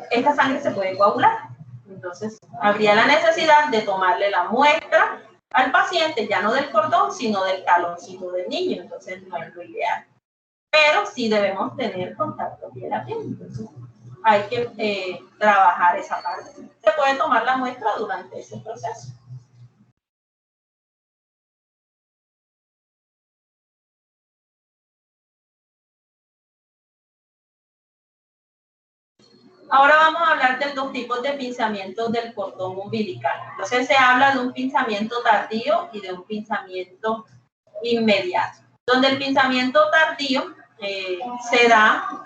esta sangre se puede coagular. Entonces, habría la necesidad de tomarle la muestra al paciente, ya no del cordón, sino del taloncito del niño. Entonces, no es lo ideal. Pero sí debemos tener contacto piel a piel. Entonces, hay que trabajar esa parte. Se puede tomar la muestra durante ese proceso. Ahora vamos a hablar de dos tipos de pinzamientos del cordón umbilical. Entonces se habla de un pinzamiento tardío y de un pinzamiento inmediato. Donde el pinzamiento tardío se da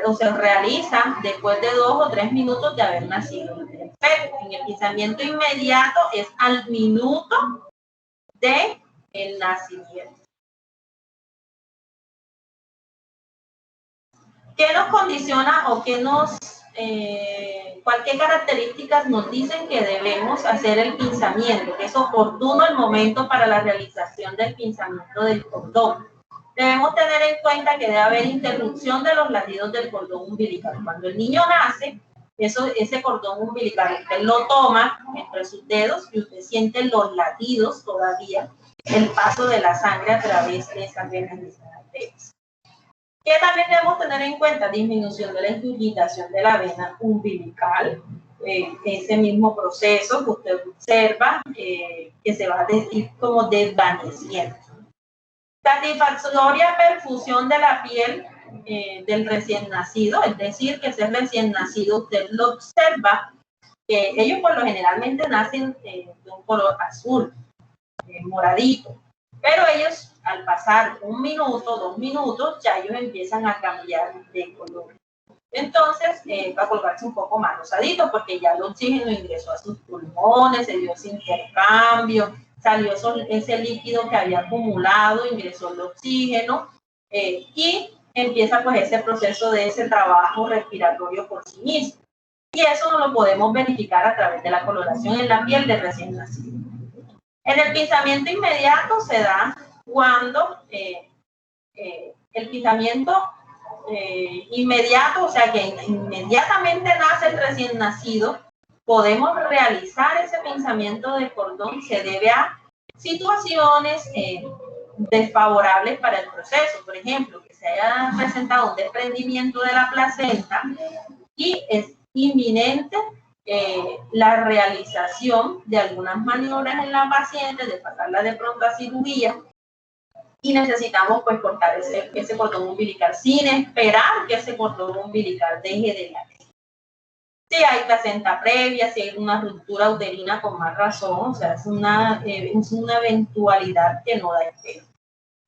o se realiza después de 2 o 3 minutos de haber nacido. En el pinzamiento inmediato es al minuto del nacimiento. ¿Qué nos condiciona o qué qué características nos dicen que debemos hacer el pinzamiento, que es oportuno el momento para la realización del pinzamiento del cordón? Debemos tener en cuenta que debe haber interrupción de los latidos del cordón umbilical. Cuando el niño nace, ese cordón umbilical, usted lo toma entre sus dedos y usted siente los latidos todavía, el paso de la sangre a través de esas venas y esas arterias. ¿Qué también debemos tener en cuenta? Disminución de la ingurgitación de la vena umbilical, ese mismo proceso que usted observa, que se va a decir como desvaneciendo. Satisfactoria perfusión de la piel del recién nacido, es decir, que ese recién nacido usted lo observa, que ellos por lo generalmente nacen de un color azul, moradito, pero ellos al pasar 1 minuto, 2 minutos, ya ellos empiezan a cambiar de color. Entonces, va a colocarse un poco más rosadito porque ya el oxígeno ingresó a sus pulmones, se dio ese intercambio, salió ese líquido que había acumulado, ingresó el oxígeno y empieza pues ese proceso de ese trabajo respiratorio por sí mismo. Y eso no lo podemos verificar a través de la coloración en la piel del recién nacido. En el pinzamiento inmediato se da cuando el pinzamiento inmediato, o sea que inmediatamente nace el recién nacido, podemos realizar ese pinzamiento de cordón. Se debe a situaciones desfavorables para el proceso, por ejemplo, que se haya presentado un desprendimiento de la placenta y es inminente la realización de algunas maniobras en la paciente, de pasarla de pronto a cirugía, y necesitamos pues cortar ese cordón umbilical sin esperar que ese cordón umbilical deje de latir. Si hay placenta previa, si hay una ruptura uterina con más razón, o sea, es una eventualidad que no da espera.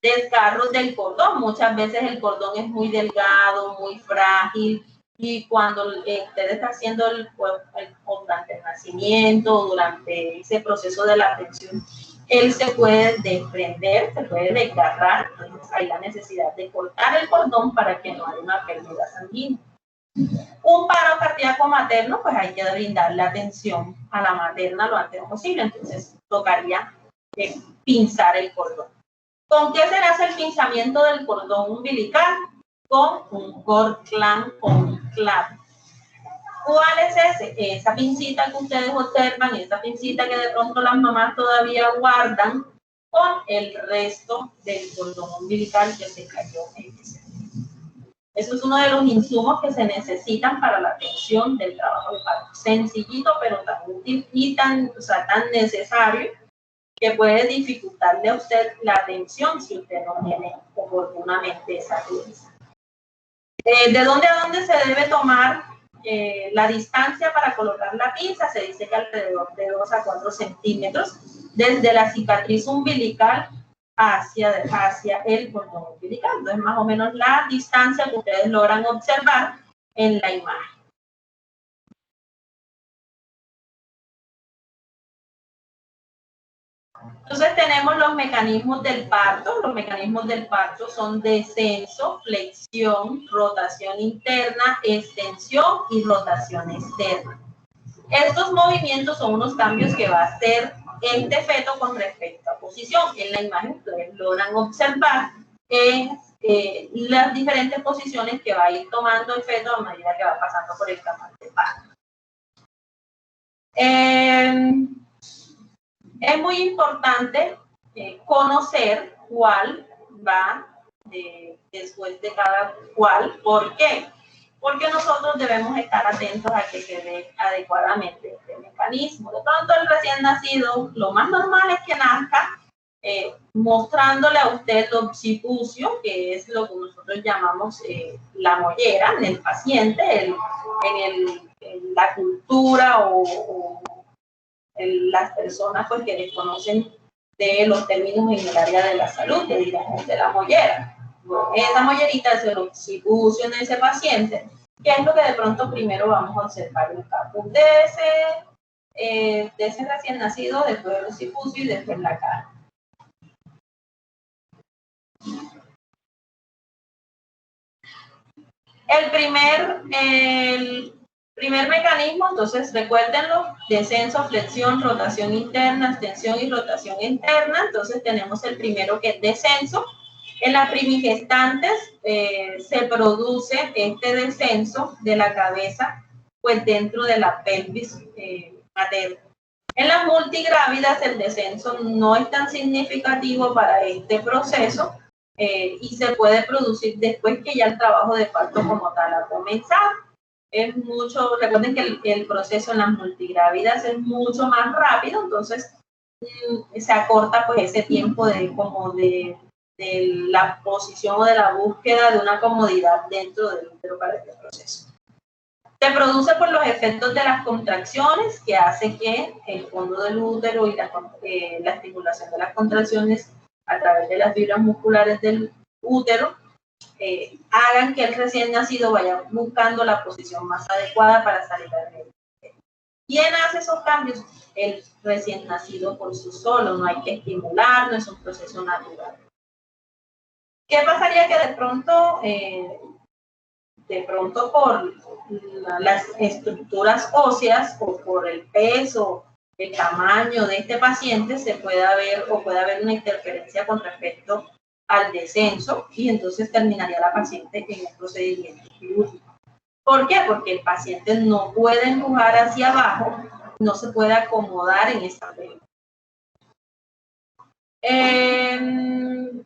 Desgarros del cordón, muchas veces el cordón es muy delgado, muy frágil, y cuando usted está haciendo durante el nacimiento, durante ese proceso de la tensión, él se puede desprender, se puede desgarrar, entonces hay la necesidad de cortar el cordón para que no haya una pérdida sanguínea. Un paro cardíaco materno, pues hay que brindarle atención a la materna lo antes posible, entonces tocaría pinzar el cordón. ¿Con qué se hace el pinzamiento del cordón umbilical? Con un Cord-Clamp o un clap. ¿Cuál es ese? Esa pincita que ustedes observan, esa pincita que de pronto las mamás todavía guardan con el resto del cordón umbilical que se cayó en ese. Eso es uno de los insumos que se necesitan para la atención del trabajo de parto. Sencillito, pero tan útil y tan necesario, que puede dificultarle a usted la atención si usted no tiene oportunamente esa pinza. ¿De dónde a dónde se debe tomar la distancia para colocar la pinza? Se dice que alrededor de 2 a 4 centímetros desde la cicatriz umbilical hacia el cordón umbilical. Entonces, más o menos la distancia que ustedes logran observar en la imagen. Entonces tenemos los mecanismos del parto. Los mecanismos del parto son descenso, flexión, rotación interna, extensión y rotación externa. Estos movimientos son unos cambios que va a hacer este feto con respecto a posición. En la imagen ustedes logran observar las diferentes posiciones que va a ir tomando el feto a medida que va pasando por el canal de parto. Es muy importante conocer cuál va después de cada cual. ¿Por qué? Porque nosotros debemos estar atentos a que se dé adecuadamente este mecanismo. De pronto el recién nacido, lo más normal es que nazca mostrándole a usted el occipucio, que es lo que nosotros llamamos la mollera en el paciente, en la cultura o las personas pues, que desconocen de los términos en el área de la salud, que digamos de la mollera. Bueno, esa mollerita es el occipucio en ese paciente, que es lo que de pronto primero vamos a observar el caput de ese recién nacido, después el occipucio y después la cara. El primer mecanismo, entonces recuérdenlo, descenso, flexión, rotación interna, extensión y rotación interna. Entonces tenemos el primero que es descenso. En las primigestantes se produce este descenso de la cabeza pues dentro de la pelvis materna. En las multigrávidas el descenso no es tan significativo para este proceso y se puede producir después que ya el trabajo de parto como tal ha comenzado. Es mucho, recuerden que el proceso en las multigrávidas es mucho más rápido, entonces se acorta pues ese tiempo de la posición o de la búsqueda de una comodidad dentro del útero para este proceso. Se produce por los efectos de las contracciones que hace que el fondo del útero y la estimulación de las contracciones a través de las fibras musculares del útero hagan que el recién nacido vaya buscando la posición más adecuada para salir al medio. ¿Quién hace esos cambios? El recién nacido por sí solo, no hay que estimular, no es un proceso natural. ¿Qué pasaría que de pronto de pronto por las estructuras óseas o por el peso, el tamaño de este paciente, se pueda ver o puede haber una interferencia con respecto al descenso y entonces terminaría la paciente en un procedimiento quirúrgico. ¿Por qué? Porque el paciente no puede empujar hacia abajo, no se puede acomodar en esta regla.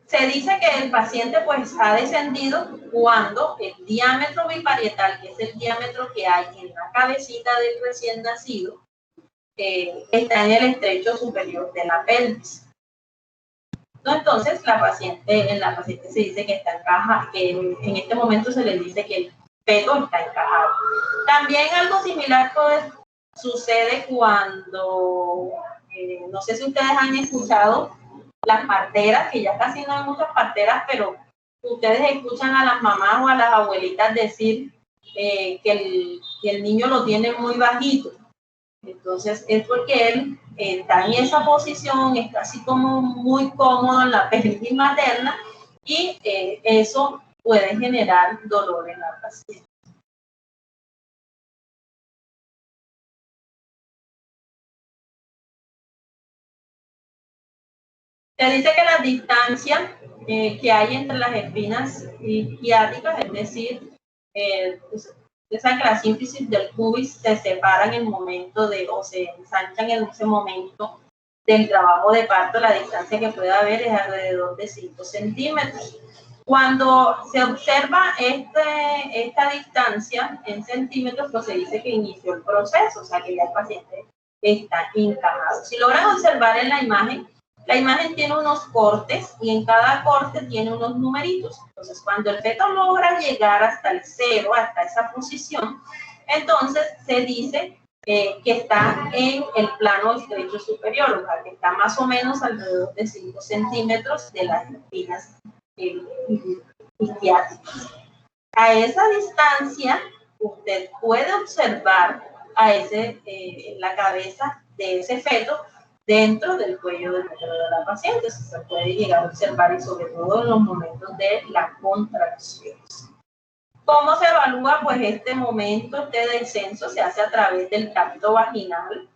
Se dice que el paciente pues ha descendido cuando el diámetro biparietal, que es el diámetro que hay en la cabecita del recién nacido, está en el estrecho superior de la pelvis. Entonces, en la paciente se dice que está encajada, que en este momento se le dice que el feto está encajado. También algo similar sucede cuando, no sé si ustedes han escuchado las parteras, que ya casi no hay muchas parteras, pero ustedes escuchan a las mamás o a las abuelitas decir que el niño lo tiene muy bajito. Entonces es porque él está en esa posición, está así como muy cómodo en la pelvis materna y eso puede generar dolor en la paciente. Se dice que la distancia que hay entre las espinas isquiáticas, es decir, ustedes saben que las sínfisis del pubis se separan en el momento o se ensanchan en ese momento del trabajo de parto. La distancia que puede haber es alrededor de 5 centímetros. Cuando se observa esta distancia en centímetros, pues se dice que inició el proceso, o sea que ya el paciente está encajado. Si logran observar en la imagen tiene unos cortes y en cada corte tiene unos numeritos. Entonces, cuando el feto logra llegar hasta el 0, hasta esa posición, entonces se dice que está en el plano estrecho superior, o sea, que está más o menos alrededor de 5 centímetros de las espinas isquiáticas. A esa distancia, usted puede observar la cabeza de ese feto dentro del cuello del útero de la paciente. Se puede llegar a observar y sobre todo en los momentos de la contracción. ¿Cómo se evalúa? Pues este momento de descenso se hace a través del tacto vaginal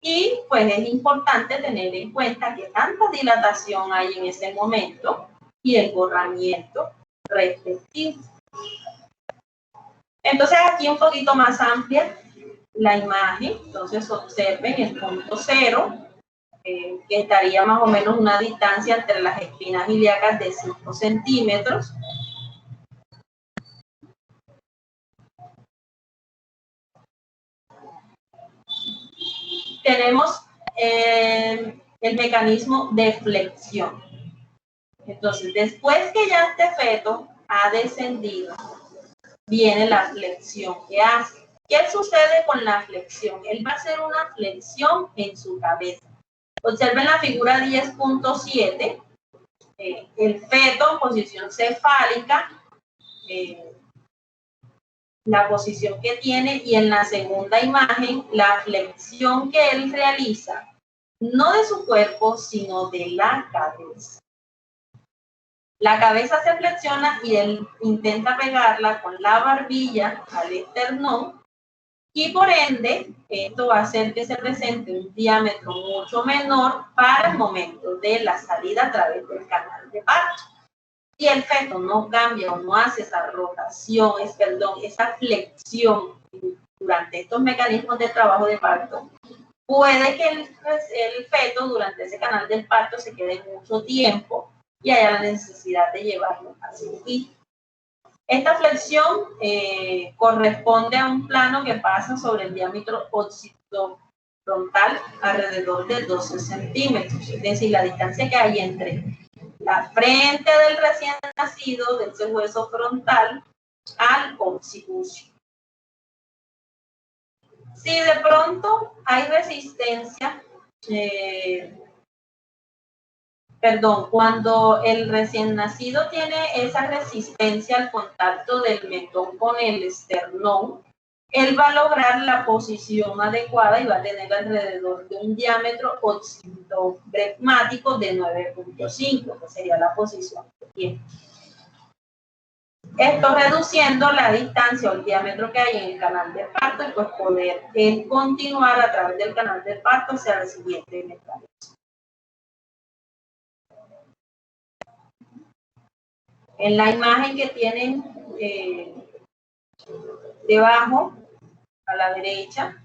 y pues es importante tener en cuenta que tanta dilatación hay en ese momento y el borramiento respectivo. Entonces aquí un poquito más amplia la imagen, entonces observen el punto 0, que estaría más o menos una distancia entre las espinas ilíacas de 5 centímetros. Tenemos el mecanismo de flexión. Entonces, después que ya este feto ha descendido, viene la flexión que hace. ¿Qué sucede con la flexión? Él va a hacer una flexión en su cabeza. Observen la figura 10.7, el feto en posición cefálica, la posición que tiene, y en la segunda imagen, la flexión que él realiza, no de su cuerpo, sino de la cabeza. La cabeza se flexiona y él intenta pegarla con la barbilla al esternón, y por ende, esto va a hacer que se presente un diámetro mucho menor para el momento de la salida a través del canal de parto. Si el feto no cambia o no hace esa rotación, esa flexión durante estos mecanismos de trabajo de parto, puede que el feto durante ese canal del parto se quede mucho tiempo y haya la necesidad de llevarlo a cirugía. Esta flexión corresponde a un plano que pasa sobre el diámetro occipitofrontal alrededor de 12 centímetros, es decir, la distancia que hay entre la frente del recién nacido, de ese hueso frontal, al occipucio. Si de pronto hay resistencia, cuando el recién nacido tiene esa resistencia al contacto del mentón con el esternón, él va a lograr la posición adecuada y va a tener alrededor de un diámetro occipitobrecmático de 9.5, que sería la posición que tiene. Esto reduciendo la distancia o el diámetro que hay en el canal de parto y pues poder continuar a través del canal de parto hacia el siguiente mecanismo. En la imagen que tienen debajo, a la derecha,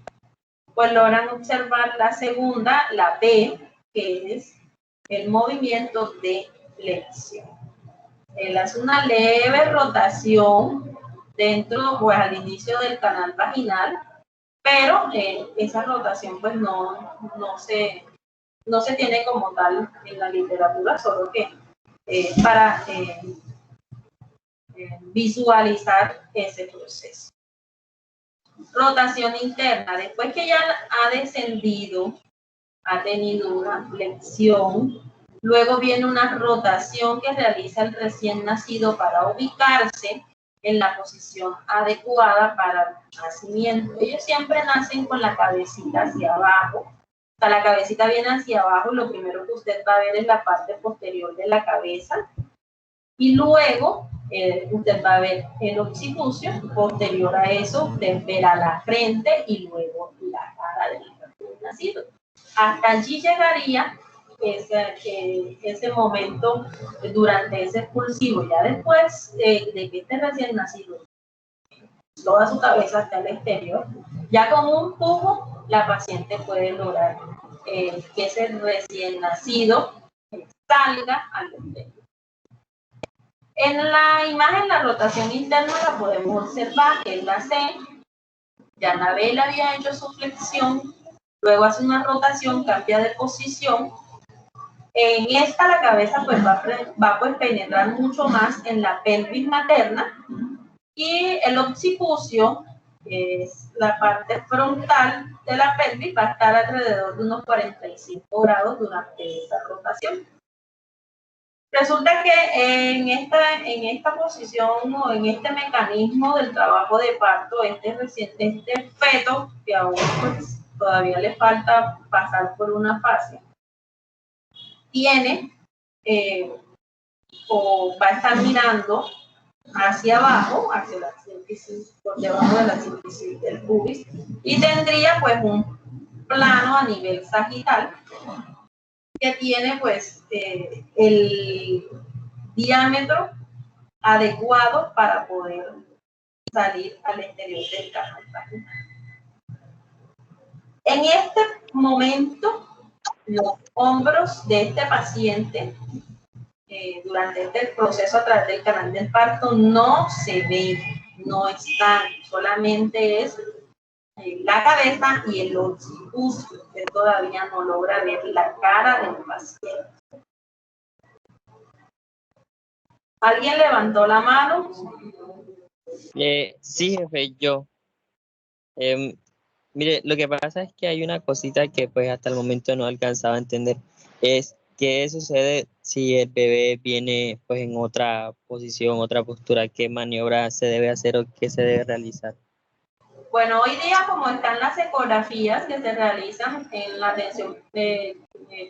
pues logran observar la segunda, la B, que es el movimiento de flexión. Él hace una leve rotación dentro, pues al inicio del canal vaginal, pero esa rotación pues no se tiene como tal en la literatura, solo que para visualizar ese proceso. Rotación interna, después que ya ha descendido, ha tenido una flexión, luego viene una rotación que realiza el recién nacido para ubicarse en la posición adecuada para el nacimiento. Ellos siempre nacen con la cabecita hacia abajo. O sea, la cabecita viene hacia abajo y lo primero que usted va a ver es la parte posterior de la cabeza. Y luego usted va a ver el occipucio, posterior a eso usted verá la frente y luego la cara del nacido. Hasta allí llegaría ese momento durante ese expulsivo. Ya después de que este recién nacido, toda su cabeza está al exterior, ya con un tubo la paciente puede lograr que ese recién nacido salga al exterior. En la imagen, la rotación interna la podemos observar, que es la C. Ya Anabel había hecho su flexión, luego hace una rotación, cambia de posición. En esta la cabeza pues va a penetrar mucho más en la pelvis materna y el occipucio, que es la parte frontal de la pelvis, va a estar alrededor de unos 45 grados durante esa rotación. Resulta que en esta posición o en este mecanismo del trabajo de parto, este feto, que aún pues, todavía le falta pasar por una fase, tiene o va a estar mirando hacia abajo, hacia la síntesis, por debajo de la síntesis del pubis, y tendría pues un plano a nivel sagital que tiene pues el diámetro adecuado para poder salir al exterior del canal vaginal. En este momento, los hombros de este paciente durante este proceso a través del canal del parto no se ven, no están, solamente es la cabeza y el occipucio. Usted todavía no logra ver la cara del paciente. ¿Alguien levantó la mano? Sí, jefe, yo. Mire, lo que pasa es que hay una cosita que pues hasta el momento no alcanzaba a entender. Es qué sucede si el bebé viene pues en otra posición, otra postura, qué maniobra se debe hacer o qué se debe realizar. Bueno, hoy día como están las ecografías que se realizan en la atención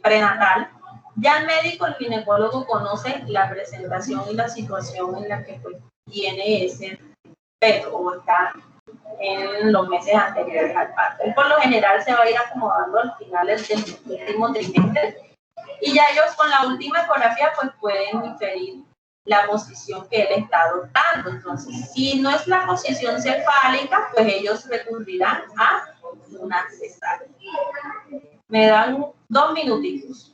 prenatal, ya el médico, el ginecólogo conoce la presentación y la situación en la que pues, tiene ese feto o está en los meses anteriores al parto. Y por lo general se va a ir acomodando al final del último trimestre y ya ellos con la última ecografía pues pueden inferir la posición que él está adoptando. Entonces, si no es la posición cefálica, pues ellos recurrirán a una cesárea. Me dan 2 minutitos.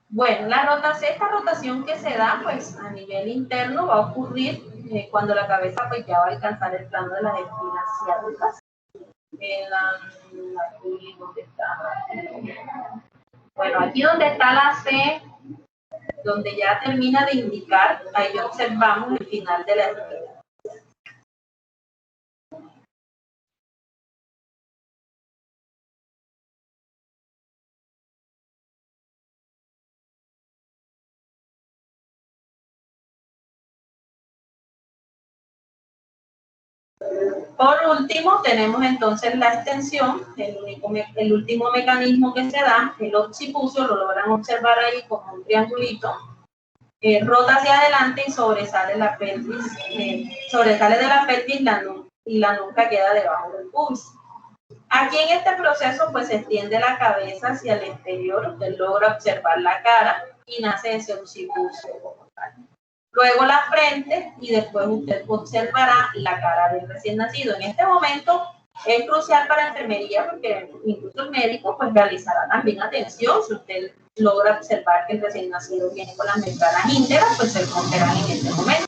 Bueno, esta rotación que se da pues a nivel interno va a ocurrir cuando la cabeza pues ya va a alcanzar el plano de las espinas ciáticas. ¿Dónde está? Bueno, aquí donde está la C, donde ya termina de indicar, ahí observamos el final de la herida. Por último, tenemos entonces la extensión, el último mecanismo que se da, el occipucio, lo logran observar ahí como un triangulito, rota hacia adelante y sobresale la pelvis, sobresale de la pelvis y la nuca queda debajo del pubis. Aquí en este proceso pues se extiende la cabeza hacia el exterior, usted logra observar la cara y nace ese occipucio como tal. Luego la frente y después usted observará la cara del recién nacido. En este momento es crucial para enfermería porque incluso el médico pues realizará también atención. Si usted logra observar que el recién nacido viene con las membranas íntegras, pues se romperán en este momento.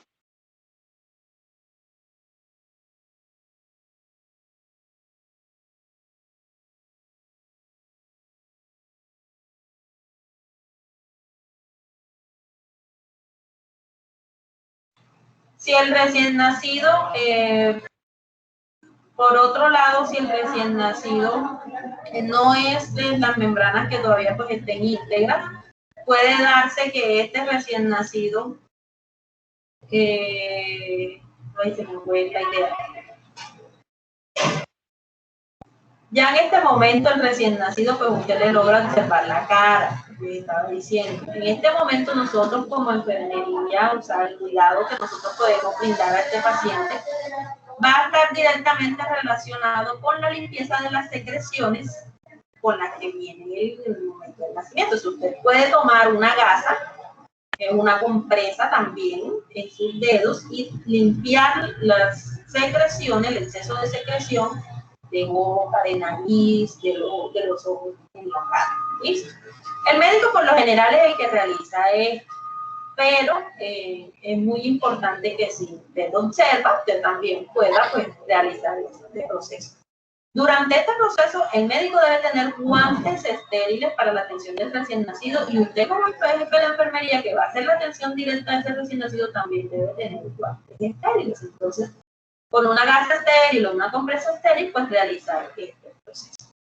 Si el recién nacido, por otro lado, si el recién nacido no es de las membranas que todavía pues estén íntegras, puede darse que este recién nacido, ahí se me fue la idea. Ya en este momento el recién nacido, pues usted le logra observar la cara, que estaba diciendo. En este momento nosotros como enfermería, o sea, el cuidado que nosotros podemos brindar a este paciente, va a estar directamente relacionado con la limpieza de las secreciones con las que viene el momento del nacimiento. Si usted puede tomar una gasa, una compresa también en sus dedos y limpiar las secreciones, el exceso de secreción de boca, de nariz, de los ojos en la cara. ¿Listo? El médico por lo general es el que realiza esto, pero es muy importante que si usted observa, usted también pueda pues, realizar este proceso. Durante este proceso, el médico debe tener guantes estériles para la atención del recién nacido y usted como jefe de enfermería que va a hacer la atención directa de ese recién nacido también debe tener guantes estériles. Entonces, con una gasa estéril o una compresa estéril, pues realizar este proceso.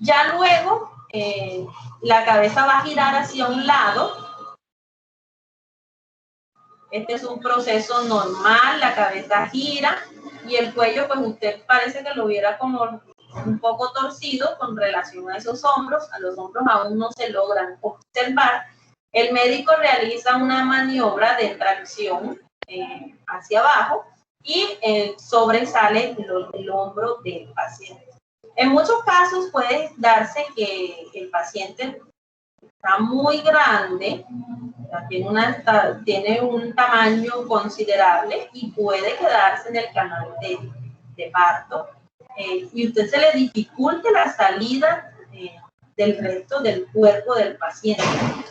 Ya luego, la cabeza va a girar hacia un lado. Este es un proceso normal, la cabeza gira y el cuello, pues usted parece que lo viera como un poco torcido con relación a esos hombros. A los hombros aún no se logran observar. El médico realiza una maniobra de tracción hacia abajo y sobresale el hombro del paciente. En muchos casos puede darse que el paciente está muy grande, tiene un tamaño considerable y puede quedarse en el canal de parto y usted se le dificulte la salida del resto del cuerpo del paciente.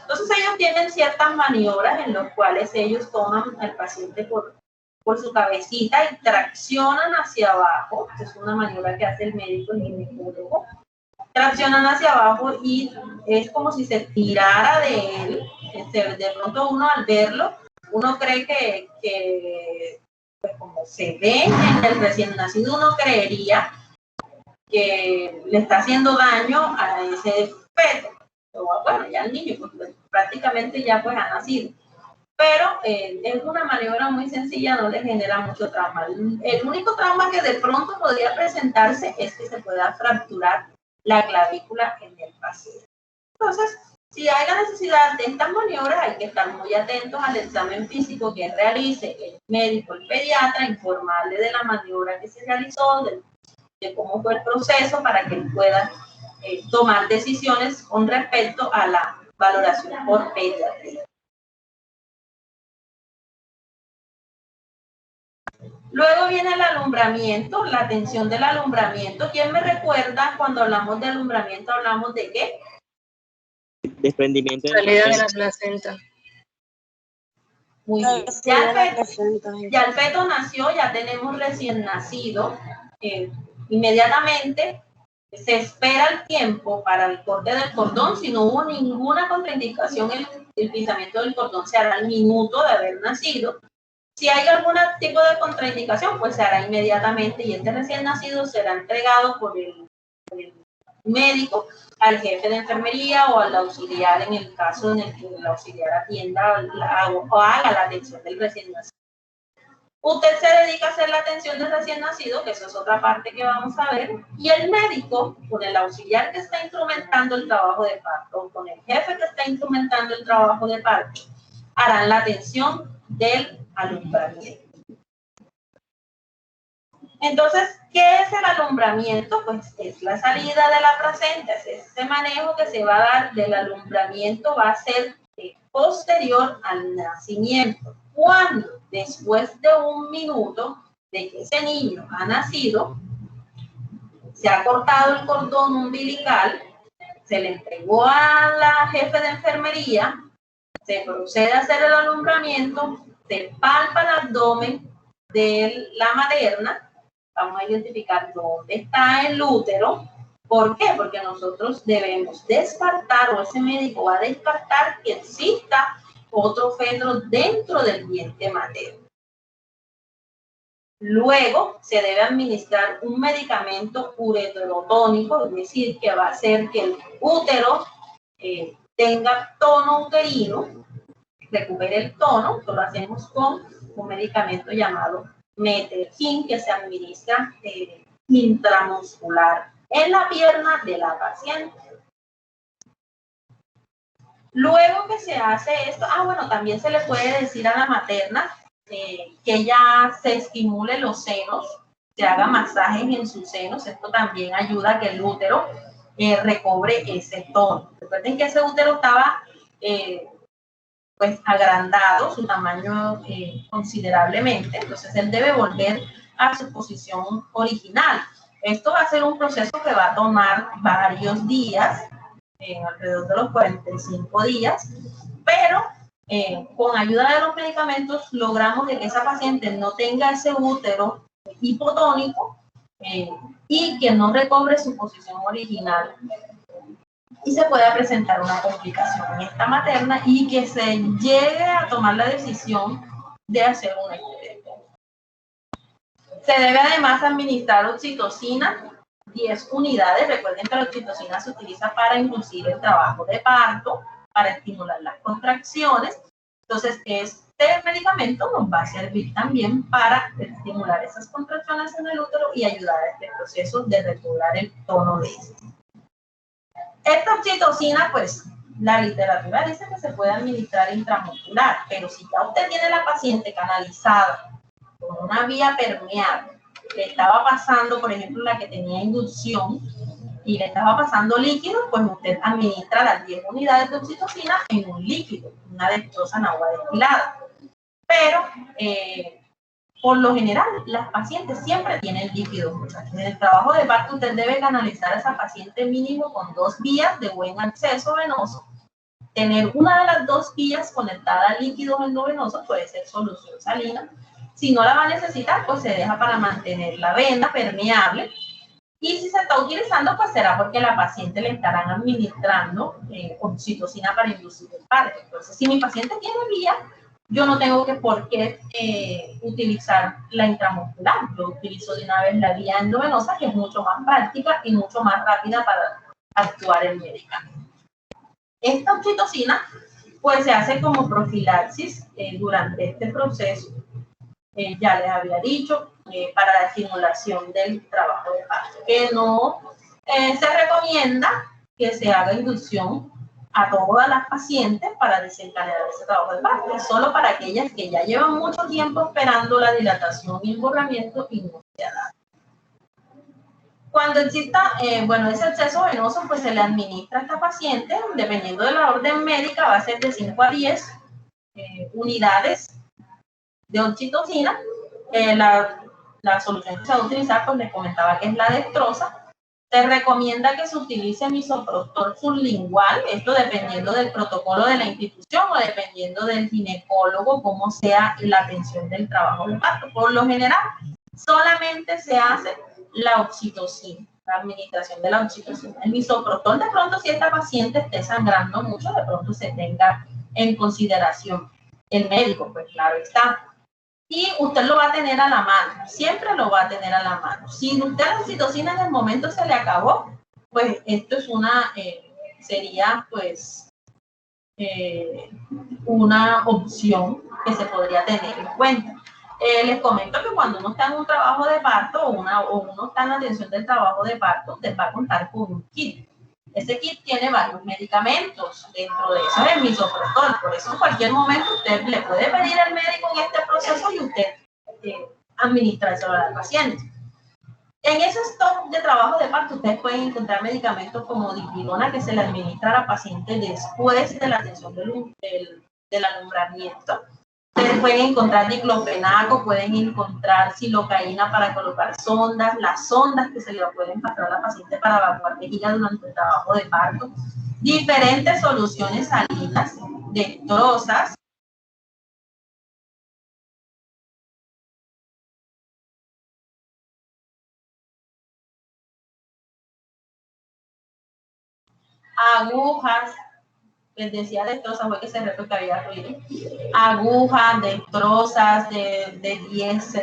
Entonces ellos tienen ciertas maniobras en las cuales ellos toman al paciente por su cabecita y traccionan hacia abajo. Es una maniobra que hace el médico, el ginecólogo. Traccionan hacia abajo y es como si se tirara de él. De pronto uno al verlo, uno cree que pues como se ve en el recién nacido, uno creería que le está haciendo daño a ese feto. Bueno, ya el niño pues, prácticamente ya pues ha nacido. Pero es una maniobra muy sencilla, no le genera mucho trauma. El único trauma que de pronto podría presentarse es que se pueda fracturar la clavícula en el paciente. Entonces, si hay la necesidad de estas maniobras, hay que estar muy atentos al examen físico que realice el médico, el pediatra, informarle de la maniobra que se realizó, de cómo fue el proceso, para que él pueda tomar decisiones con respecto a la valoración por pediatría. Luego viene el alumbramiento, la atención del alumbramiento. ¿Quién me recuerda cuando hablamos de alumbramiento, hablamos de qué? Desprendimiento de Salida de la placenta. Muy bien. Ya el feto nació, ya tenemos recién nacido. Inmediatamente Se espera el tiempo para el corte del cordón. Si no hubo ninguna contraindicación, el pisamiento del cordón se hará al minuto de haber nacido. Si hay algún tipo de contraindicación, pues se hará inmediatamente y este recién nacido será entregado por el médico al jefe de enfermería o al auxiliar en el caso en el que el auxiliar atienda o haga la atención del recién nacido. Usted se dedica a hacer la atención del recién nacido, que eso es otra parte que vamos a ver, y el médico, con el auxiliar que está instrumentando el trabajo de parto, con el jefe que está instrumentando el trabajo de parto, harán la atención del alumbramiento. Entonces, ¿qué es el alumbramiento? Pues es la salida de la placenta, es ese manejo que se va a dar del alumbramiento, va a ser posterior al nacimiento. Cuando después de un minuto de que ese niño ha nacido, se ha cortado el cordón umbilical, se le entregó a la jefe de enfermería, se procede a hacer el alumbramiento, se palpa el abdomen de la materna, vamos a identificar dónde está el útero. ¿Por qué? Porque nosotros debemos descartar, o ese médico va a descartar que exista otro feto dentro del vientre materno. Luego se debe administrar un medicamento ureterotónico, es decir, que va a hacer que el útero tenga tono uterino, recupere el tono. Esto lo hacemos con un medicamento llamado Metergin, que se administra intramuscular en la pierna de la paciente. Luego que se hace esto, bueno, también se le puede decir a la materna que ella se estimule los senos, se haga masajes en sus senos. Esto también ayuda a que el útero recobre ese tono. Recuerden que ese útero estaba pues agrandado, su tamaño considerablemente, entonces él debe volver a su posición original. Esto va a ser un proceso que va a tomar varios días, alrededor de los 45 días, pero con ayuda de los medicamentos logramos de que esa paciente no tenga ese útero hipotónico y que no recobre su posición original, y se pueda presentar una complicación en esta materna y que se llegue a tomar la decisión de hacer un esterectomía. Se debe además administrar oxitocina, 10 unidades. Recuerden que la oxitocina se utiliza para inducir el trabajo de parto, para estimular las contracciones. Entonces, este medicamento nos va a servir también para estimular esas contracciones en el útero y ayudar a este proceso de recobrar el tono de este. Esta oxitocina, pues, la literatura dice que se puede administrar intramuscular, pero si ya usted tiene la paciente canalizada con una vía permeable, le estaba pasando, por ejemplo, la que tenía inducción, y le estaba pasando líquido, pues usted administra las 10 unidades de oxitocina en un líquido, una dextrosa en agua destilada. Pero, por lo general, las pacientes siempre tienen líquidos, muchachos. En el trabajo de parto usted debe canalizar a esa paciente mínimo con 2 vías de buen acceso venoso. Tener una de las 2 vías conectada a líquidos endovenosos, puede ser solución salina. Si no la va a necesitar, pues se deja para mantener la vena permeable. Y si se está utilizando, pues será porque la paciente le estarán administrando oxitocina para inducir el parto. Entonces, si mi paciente tiene vía, yo no tengo por qué utilizar la intramuscular. Yo utilizo de una vez la vía endovenosa, que es mucho más práctica y mucho más rápida para actuar el medicamento. Esta oxitocina, pues se hace como profilaxis durante este proceso. Ya les había dicho, para la estimulación del trabajo de parto, que no se recomienda que se haga inducción a todas las pacientes para desencadenar ese trabajo de parto, es solo para aquellas que ya llevan mucho tiempo esperando la dilatación y el borramiento y no se ha dado. Cuando exista, ese acceso venoso, pues se le administra a esta paciente, dependiendo de la orden médica, va a ser de 5 a 10 unidades de oxitocina. La solución que se va a utilizar, pues les comentaba que es la dextrosa. Se recomienda que se utilice misoprostol sublingual, esto dependiendo del protocolo de la institución o dependiendo del ginecólogo, cómo sea la atención del trabajo de parto. Por lo general, solamente se hace la oxitocina. la administración de la oxitocina. El misoprostol, de pronto, si esta paciente esté sangrando mucho, de pronto se tenga en consideración el médico, pues claro está. Y usted lo va a tener a la mano, siempre lo va a tener a la mano. Si usted la oxitocina en el momento se le acabó, pues esto es sería pues una opción que se podría tener en cuenta. Les comento que cuando uno está en un trabajo de parto o uno está en la atención del trabajo de parto, usted va a contar con un kit. Ese kit tiene varios medicamentos, dentro de eso el misoprostol. Por eso en cualquier momento usted le puede pedir al médico en este proceso y usted administrárselo al paciente. En ese stock de trabajo de parto ustedes pueden encontrar medicamentos como dipirona, que se le administra a la paciente después de la atención del alumbramiento. Ustedes pueden encontrar diclofenaco, pueden encontrar silocaína para colocar sondas, las sondas que se le pueden pasar a la paciente para evacuar vejiga durante el trabajo de parto, diferentes soluciones salinas, dextrosas, agujas, les decía dextrosas, fue que se reto que había ruido, agujas, dextrosas de 10,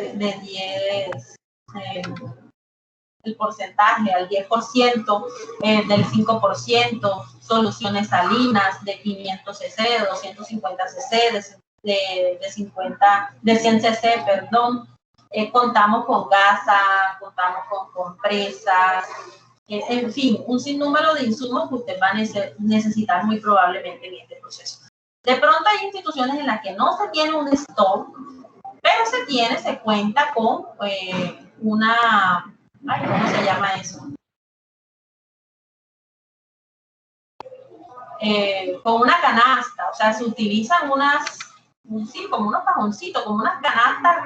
el porcentaje al 10%, del 5%, soluciones salinas de 500 cc, de 250 cc, de 100 cc, perdón. Contamos con gasa, contamos con compresas, en fin, un sinnúmero de insumos que usted va a necesitar muy probablemente en este proceso. De pronto hay instituciones en las que no se tiene un stock, pero se cuenta con ¿cómo se llama eso? Con una canasta, o sea, se utilizan como unos cajoncitos, como unas canastas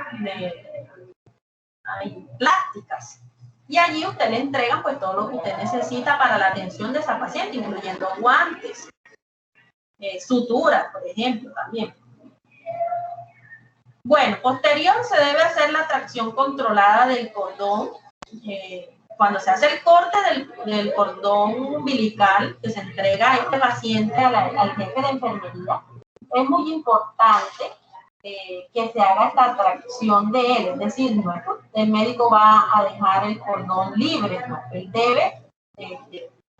plásticas. Y allí usted le entrega pues todo lo que usted necesita para la atención de esa paciente, incluyendo guantes, suturas, por ejemplo, también. Bueno, posterior se debe hacer la tracción controlada del cordón. Cuando se hace el corte del cordón umbilical que se entrega a este paciente, al jefe de enfermería, es muy importante que se haga esta tracción de él, es decir, no es que el médico va a dejar el cordón libre, no, él debe,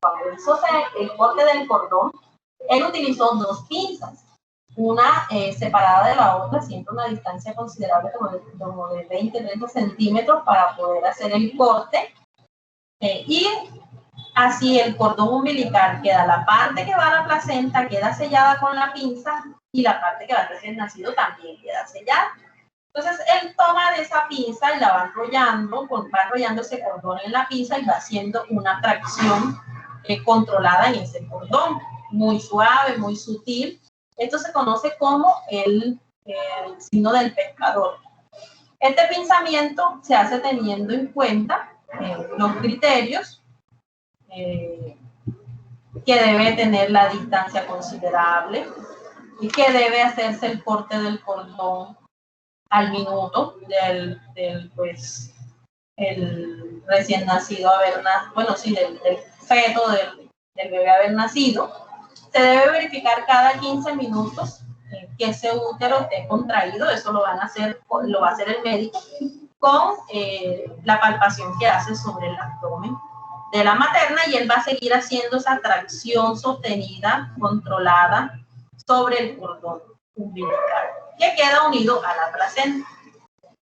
cuando hizo el corte del cordón, él utilizó 2 pinzas, una separada de la otra, siempre una distancia considerable como de 20-30 centímetros para poder hacer el corte, y así el cordón umbilical queda, la parte que va a la placenta queda sellada con la pinza y la parte que va al recién nacido también queda sellada. Entonces él toma de esa pinza y la va enrollando ese cordón en la pinza y va haciendo una tracción controlada en ese cordón, muy suave, muy sutil. Esto se conoce como el signo del pescador. Este pinzamiento se hace teniendo en cuenta los criterios, que debe tener la distancia considerable y que debe hacerse el corte del cordón al minuto del el recién nacido del feto del bebé haber nacido. Se debe verificar cada 15 minutos que ese útero esté contraído. Eso lo va a hacer el médico con la palpación que hace sobre el abdomen de la materna, y él va a seguir haciendo esa tracción sostenida, controlada sobre el cordón umbilical, que queda unido a la placenta.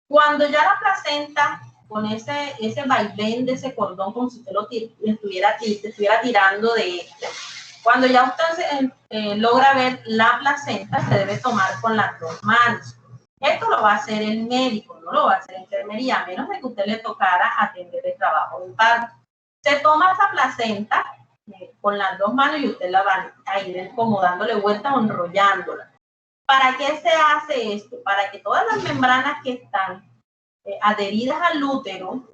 Cuando ya la placenta, con ese vaivén de ese cordón, como si usted lo estuviera tirando de este, cuando ya usted logra ver la placenta, se debe tomar con las 2 manos. Esto lo va a hacer el médico, no lo va a hacer la enfermería, a menos de que usted le tocara atender el trabajo del parto. Se toma esa placenta con las 2 manos y usted la va a ir como dándole vueltas o enrollándola. ¿Para qué se hace esto? Para que todas las membranas que están adheridas al útero,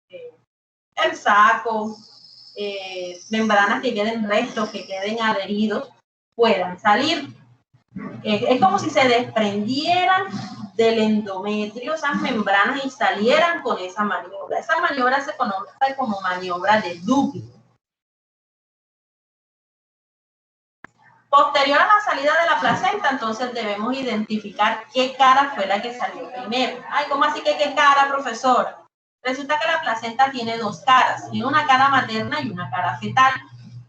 el saco, membranas que queden restos, que queden adheridos, puedan salir. Es como si se desprendieran del endometrio, esas membranas, y salieran con esa maniobra. Esa maniobra se conoce como maniobra de Dugin. Posterior a la salida de la placenta, entonces debemos identificar qué cara fue la que salió primero. Ay, ¿cómo así que qué cara, profesor? Resulta que la placenta tiene dos caras, tiene una cara materna y una cara fetal.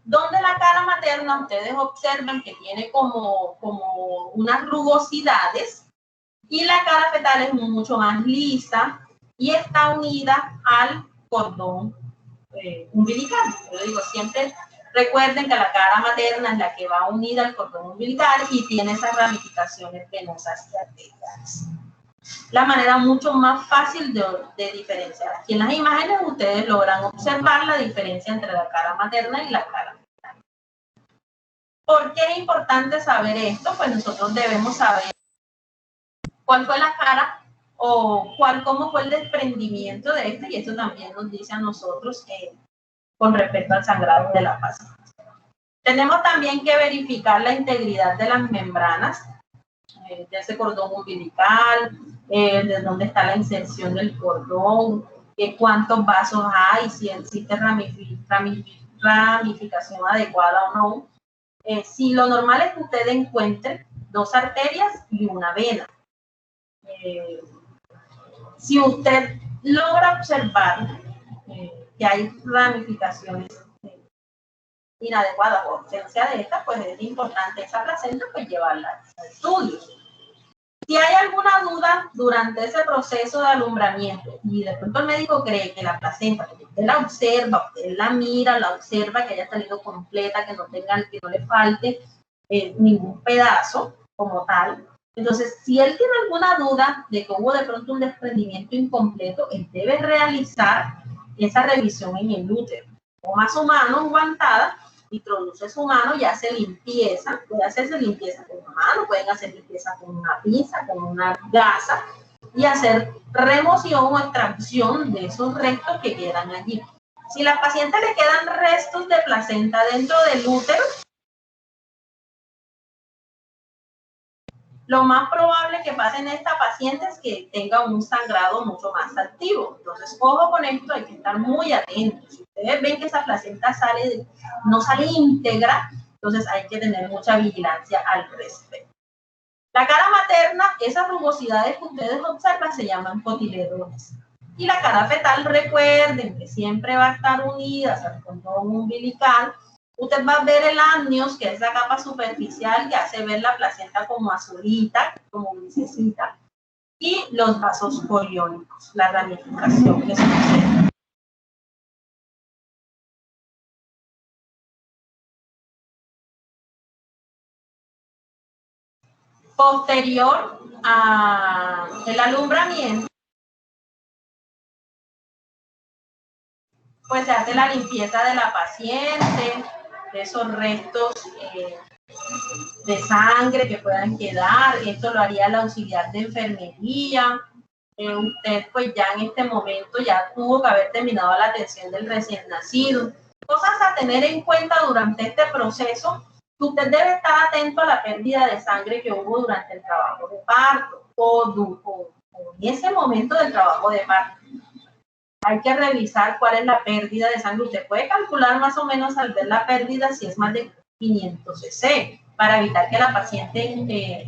Donde la cara materna, ustedes observan que tiene como unas rugosidades, y la cara fetal es mucho más lisa y está unida al cordón umbilical. Yo digo siempre, recuerden que la cara materna es la que va unida al cordón umbilical y tiene esas ramificaciones venosas y arteriales. La manera mucho más fácil de diferenciar. Aquí en las imágenes ustedes logran observar la diferencia entre la cara materna y la cara fetal. ¿Por qué es importante saber esto? Pues nosotros debemos saber cuál fue la cara o cómo fue el desprendimiento de este, y esto también nos dice a nosotros con respecto al sangrado de la paciente. Tenemos también que verificar la integridad de las membranas, de ese cordón umbilical, de dónde está la inserción del cordón, cuántos vasos hay, si existe ramificación adecuada o no. Si lo normal es que usted encuentre dos arterias y una vena. Si usted logra observar que hay ramificaciones inadecuadas o ausencia de estas, pues es importante esa placenta pues llevarla a estudios. Si hay alguna duda durante ese proceso de alumbramiento y de pronto el médico cree que la placenta, porque usted la observa, usted la mira, la observa, que haya salido completa, que no le falte ningún pedazo como tal. Entonces, si él tiene alguna duda de que hubo de pronto un desprendimiento incompleto, él debe realizar esa revisión en el útero. Toma su mano guantada, introduce su mano y hace limpieza. Puede hacerse limpieza con una mano, pueden hacer limpieza con una pinza, con una gasa, y hacer remoción o extracción de esos restos que quedan allí. Si a la paciente le quedan restos de placenta dentro del útero, lo más probable que pase en esta paciente es que tenga un sangrado mucho más activo. Entonces, ojo con esto, hay que estar muy atentos. Si ustedes ven que esa placenta no sale íntegra, entonces hay que tener mucha vigilancia al respecto. La cara materna, esas rugosidades que ustedes observan se llaman cotiledones. Y la cara fetal, recuerden que siempre va a estar unida al cordón umbilical. Usted va a ver el amnios, que es la capa superficial que hace ver la placenta como azulita, como grisecita, y los vasos coriónicos, la ramificación que se observa. Posterior al alumbramiento, pues se hace la limpieza de la paciente, de esos restos de sangre que puedan quedar. Esto lo haría el auxiliar de enfermería. Usted pues ya en este momento ya tuvo que haber terminado la atención del recién nacido. Cosas a tener en cuenta durante este proceso: usted debe estar atento a la pérdida de sangre que hubo durante el trabajo de parto o en ese momento del trabajo de parto. Hay que revisar cuál es la pérdida de sangre. Usted puede calcular más o menos al ver la pérdida si es más de 500 cc, para evitar que la paciente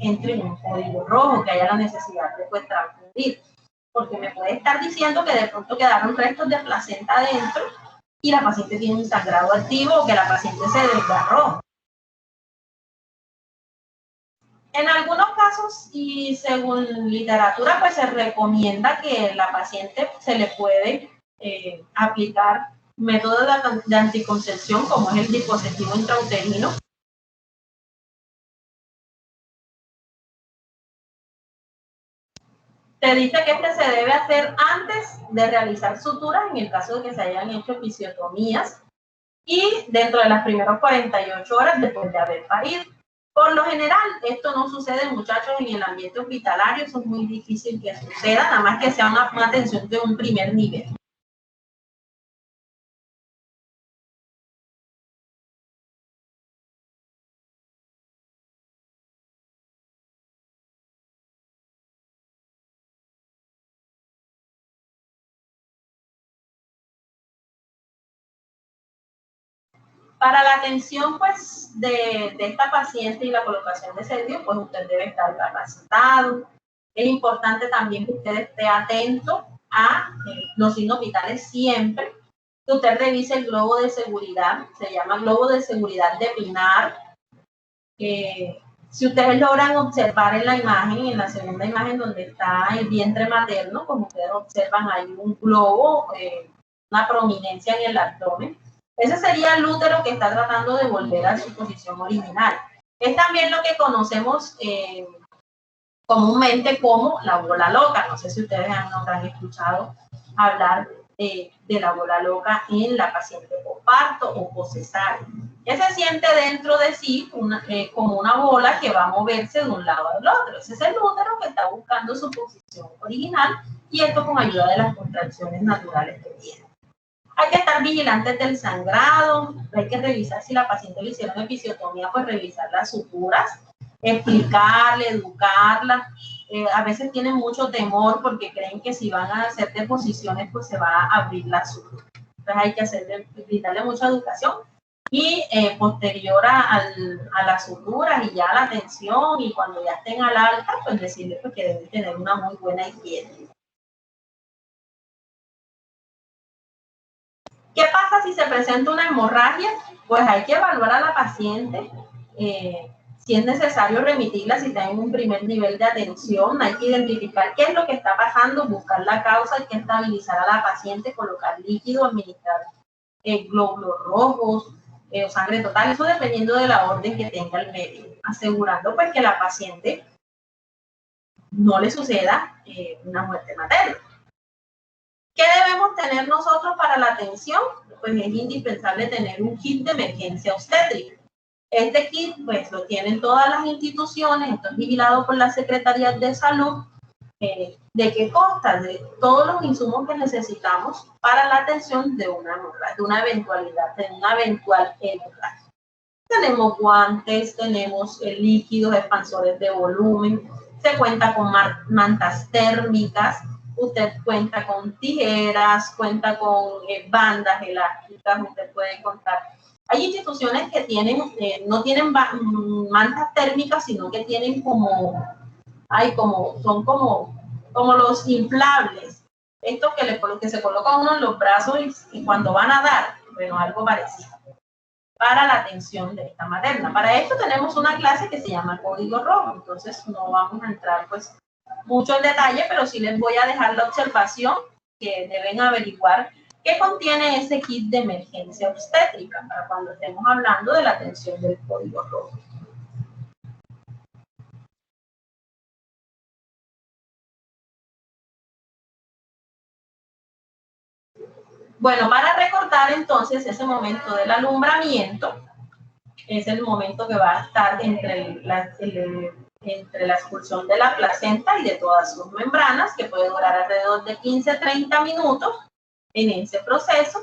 entre en un código rojo, que haya la necesidad de pues transfundir. Porque me puede estar diciendo que de pronto quedaron restos de placenta adentro y la paciente tiene un sangrado activo, o que la paciente se desgarró. En algunos casos, y según literatura, pues se recomienda que la paciente se le puede aplicar métodos de anticoncepción, como es el dispositivo intrauterino. Se dice que este se debe hacer antes de realizar suturas, en el caso de que se hayan hecho episiotomías, y dentro de las primeras 48 horas después de haber parido. Por lo general, esto no sucede, muchachos, en el ambiente hospitalario. Eso es muy difícil que suceda, nada más que sea una atención de un primer nivel. Para la atención pues, de esta paciente y la colocación de servicio, pues usted debe estar capacitado. Es importante también que usted esté atento a los signos vitales siempre. Que usted revise el globo de seguridad, se llama globo de seguridad de Pinar. Si ustedes logran observar en la imagen, en la segunda imagen donde está el vientre materno, como ustedes observan, hay un globo, una prominencia en el abdomen. Ese sería el útero que está tratando de volver a su posición original. Es también lo que conocemos comúnmente como la bola loca. No sé si ustedes han escuchado hablar de la bola loca en la paciente posparto o poscesárea. Ya se siente dentro de sí como una bola que va a moverse de un lado al otro. Ese es el útero que está buscando su posición original y esto con ayuda de las contracciones naturales que tiene. Hay que estar vigilantes del sangrado, hay que revisar si la paciente le hicieron episiotomía, pues revisar las suturas, explicarle, educarla. A veces tienen mucho temor porque creen que si van a hacer deposiciones, pues se va a abrir la sutura. Entonces hay que brindarle mucha educación y posterior a las suturas y ya a la atención y cuando ya estén al alta, pues decirles pues, que deben tener una muy buena higiene. ¿Qué pasa si se presenta una hemorragia? Pues hay que evaluar a la paciente, si es necesario remitirla, si está en un primer nivel de atención, hay que identificar qué es lo que está pasando, buscar la causa, hay que estabilizar a la paciente, colocar líquido, administrar glóbulos rojos, o sangre total, eso dependiendo de la orden que tenga el médico, asegurando pues que la paciente no le suceda una muerte materna. ¿Qué debemos tener nosotros para la atención? Pues es indispensable tener un kit de emergencia obstétrica. Este kit pues lo tienen todas las instituciones, esto es vigilado por las secretarías de salud. ¿De qué consta? De todos los insumos que necesitamos para la atención de una eventualidad, de una eventual hemorragia. Tenemos guantes, tenemos líquidos, expansores de volumen, se cuenta con mantas térmicas, usted cuenta con tijeras, cuenta con bandas elásticas, usted puede contar. Hay instituciones que tienen, no tienen mantas térmicas, sino que tienen son como los inflables. Estos que se coloca uno en los brazos y cuando van a dar, bueno, algo parecido. Para la atención de esta materna. Para esto tenemos una clase que se llama Código Rojo, entonces no vamos a entrar pues mucho en detalle, pero sí les voy a dejar la observación que deben averiguar qué contiene ese kit de emergencia obstétrica para cuando estemos hablando de la atención del Código Rojo. Bueno, para recortar entonces ese momento del alumbramiento, es el momento que va a estar entre la expulsión de la placenta y de todas sus membranas, que puede durar alrededor de 15-30 minutos en ese proceso.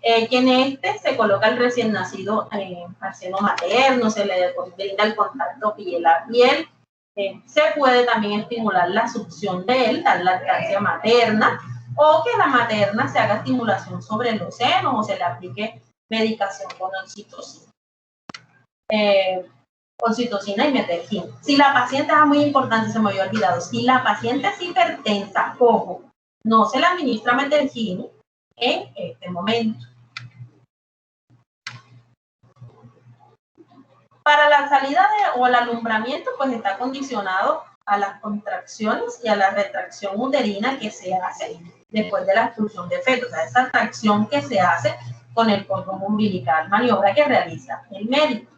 Que en este se coloca el recién nacido al seno materno, se le brinda el contacto piel a piel. Se puede también estimular la succión de él, dar lactancia materna, o que la materna se haga estimulación sobre los senos o se le aplique medicación con oxitocina. Oxitocina y metergina. Si la paciente, es muy importante, se me había olvidado, si la paciente es hipertensa, ojo, no se le administra metergina en este momento. Para la salida o el alumbramiento, pues está condicionado a las contracciones y a la retracción uterina que se hace después de la expulsión de feto, o sea, esa tracción que se hace con el cordón umbilical, maniobra que realiza el médico.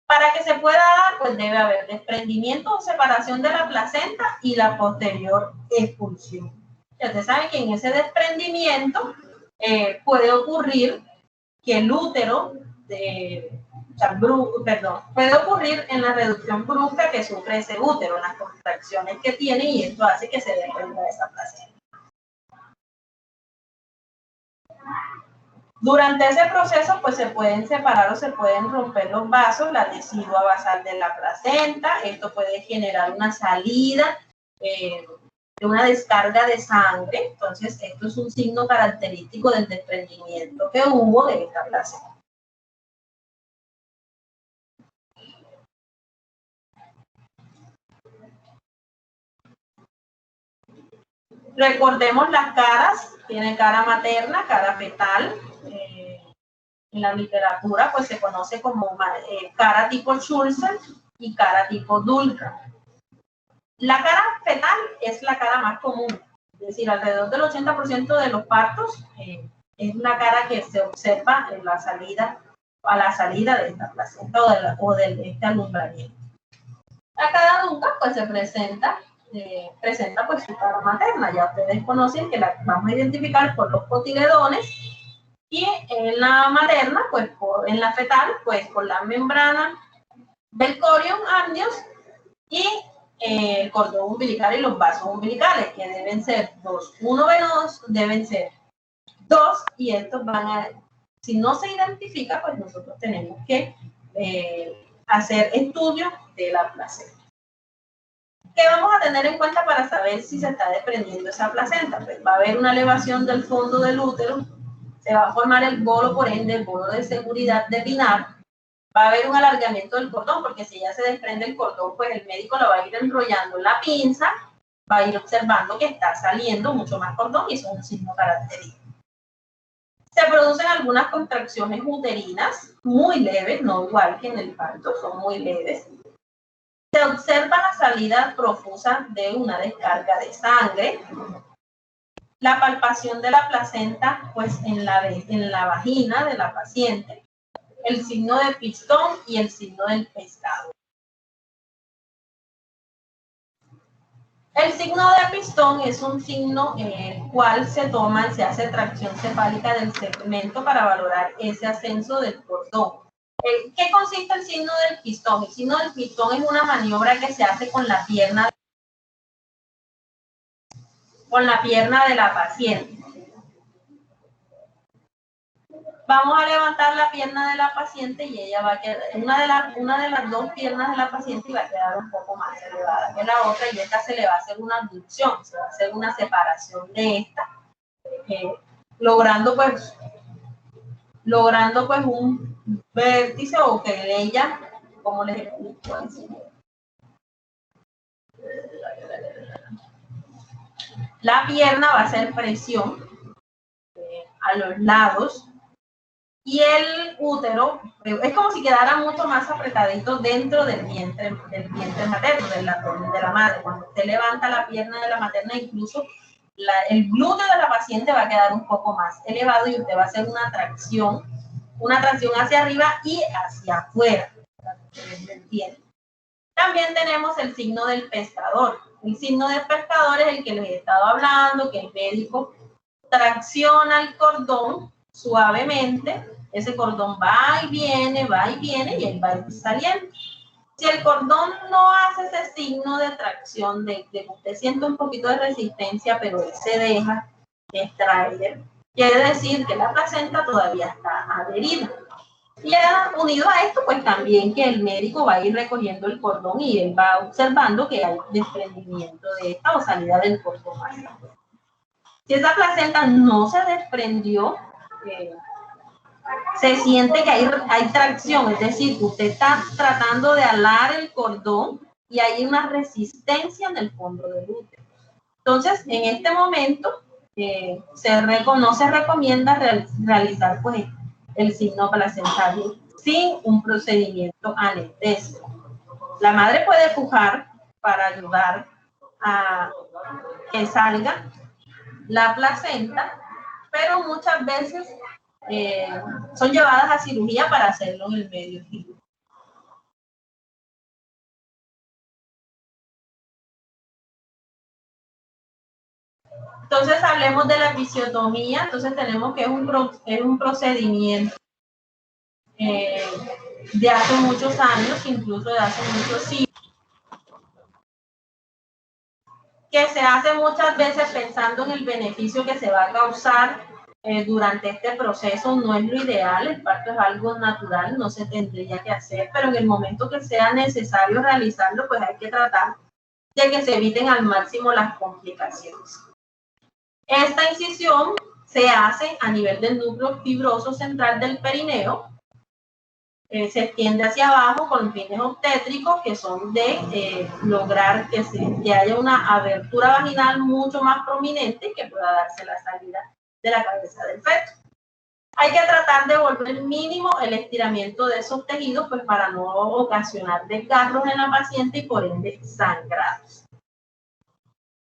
Para que se pueda dar, pues debe haber desprendimiento o separación de la placenta y la posterior expulsión. Ya ustedes saben que en ese desprendimiento puede ocurrir que el útero, puede ocurrir en la reducción brusca que sufre ese útero, en las contracciones que tiene, y esto hace que se desprenda esa placenta. Durante ese proceso, pues se pueden separar o se pueden romper los vasos, la decidua basal de la placenta. Esto puede generar una salida de una descarga de sangre. Entonces, esto es un signo característico del desprendimiento que hubo de esta placenta. Recordemos las caras, tiene cara materna, cara fetal. En la literatura pues se conoce como cara tipo Schulze y cara tipo Dulca. La cara fetal es la cara más común, es decir, alrededor del 80% de los partos es la cara que se observa en la salida, a la salida de esta placenta o de este alumbramiento. La cara Dulca pues se presenta pues su cara materna. Ya ustedes conocen que la vamos a identificar por los cotiledones, y en la materna, pues en la fetal, pues por la membrana del corium amnios y el cordón umbilical y los vasos umbilicales, que deben ser dos. Uno venoso deben ser dos, y estos van a, si no se identifica, pues nosotros tenemos que hacer estudios de la placenta. ¿Qué vamos a tener en cuenta para saber si se está desprendiendo esa placenta? Pues va a haber una elevación del fondo del útero, se va a formar el bolo, por ende, el bolo de seguridad de Pinard. Va a haber un alargamiento del cordón, porque si ya se desprende el cordón, pues el médico lo va a ir enrollando en la pinza, va a ir observando que está saliendo mucho más cordón, y eso es un signo característico. Se producen algunas contracciones uterinas, muy leves, no igual que en el parto, son muy leves. Se observa la salida profusa de una descarga de sangre. La palpación de la placenta, pues en la vagina de la paciente, el signo de pistón y el signo del pescado. El signo de pistón es un signo en el cual se hace tracción cefálica del segmento para valorar ese ascenso del cordón. ¿Qué consiste el signo del pistón? El signo del pistón es una maniobra que se hace con la pierna de la paciente. Vamos a levantar la pierna de la paciente y ella va a quedar, una de las dos piernas de la paciente va a quedar un poco más elevada que la otra, y esta se le va a hacer una abducción, se va a hacer una separación de esta, logrando pues un vértice, o que ella, como les explico así. La pierna va a hacer presión a los lados, y el útero es como si quedara mucho más apretadito dentro del vientre materno, del abdomen de la madre. Cuando usted levanta la pierna de la materna, incluso el glúteo de la paciente va a quedar un poco más elevado, y usted va a hacer una tracción hacia arriba y hacia afuera. También tenemos el signo del pescador. El signo del pescador es el que les he estado hablando, que el médico tracciona el cordón suavemente, ese cordón va y viene, y él va a ir saliendo. Si el cordón no hace ese signo de tracción, de que usted siente un poquito de resistencia, pero él se deja extraer, quiere decir que la placenta todavía está adherida. Y unido a esto, pues también que el médico va a ir recogiendo el cordón, y él va observando que hay desprendimiento de esta o salida del cordón. Si esa placenta no se desprendió, se siente que hay tracción, es decir, que usted está tratando de alar el cordón y hay una resistencia en el fondo del útero. Entonces, en este momento, no se recomienda realizar pues el signo placentario sin un procedimiento anestésico. La madre puede pujar para ayudar a que salga la placenta, pero muchas veces son llevadas a cirugía para hacerlo en el medio quirúrgico. Entonces hablemos de la episiotomía. Entonces tenemos que es un procedimiento de hace muchos años, incluso de hace muchos siglos, que se hace muchas veces pensando en el beneficio que se va a causar durante este proceso. No es lo ideal, el parto es algo natural, no se tendría que hacer, pero en el momento que sea necesario realizarlo, pues hay que tratar de que se eviten al máximo las complicaciones. Esta incisión se hace a nivel del núcleo fibroso central del perineo, se extiende hacia abajo con fines obstétricos que son de lograr que haya una abertura vaginal mucho más prominente y que pueda darse la salida de la cabeza del feto. Hay que tratar de volver mínimo el estiramiento de esos tejidos pues para no ocasionar desgarros en la paciente y por ende sangrados.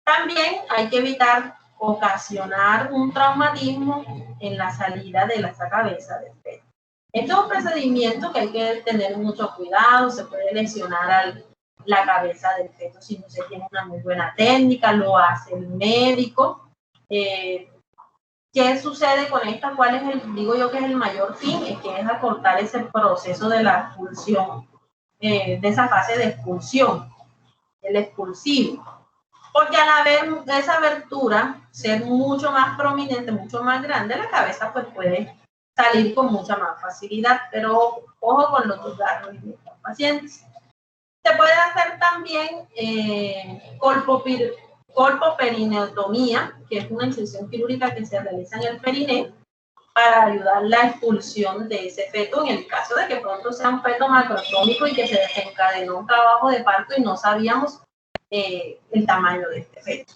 También hay que evitar ocasionar un traumatismo en la salida de la cabeza del feto. Este es un procedimiento que hay que tener mucho cuidado, se puede lesionar la cabeza del feto si no se tiene una muy buena técnica, lo hace el médico. ¿Qué sucede con esta? ¿Cuál es digo yo que es el mayor fin? Es que es acortar ese proceso de la expulsión, de esa fase de expulsión, el expulsivo. Porque al haber esa abertura, ser mucho más prominente, mucho más grande, la cabeza pues puede salir con mucha más facilidad, pero ojo con los desgarros de los pacientes. Se puede hacer también colpoperineotomía, que es una incisión quirúrgica que se realiza en el periné para ayudar la expulsión de ese feto en el caso de que pronto sea un feto macrosómico y que se desencadenó un trabajo de parto y no sabíamos el tamaño de este feto.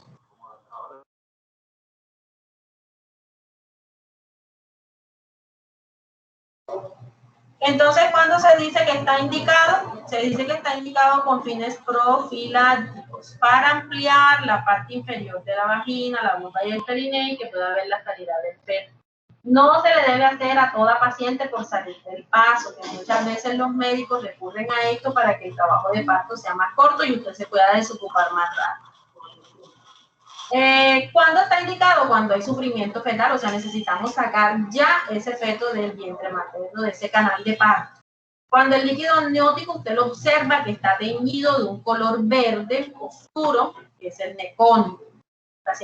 Entonces, ¿cuándo se dice que está indicado? Se dice que está indicado con fines profilácticos para ampliar la parte inferior de la vagina, la vulva y el periné y que pueda haber la salida del feto. No se le debe hacer a toda paciente por salir del paso, que muchas veces los médicos recurren a esto para que el trabajo de parto sea más corto y usted se pueda desocupar más rápido. ¿Cuándo está indicado? Cuando hay sufrimiento fetal, o sea, necesitamos sacar ya ese feto del vientre materno, de ese canal de parto. Cuando el líquido amniótico usted lo observa que está teñido de un color verde oscuro, que es el necón.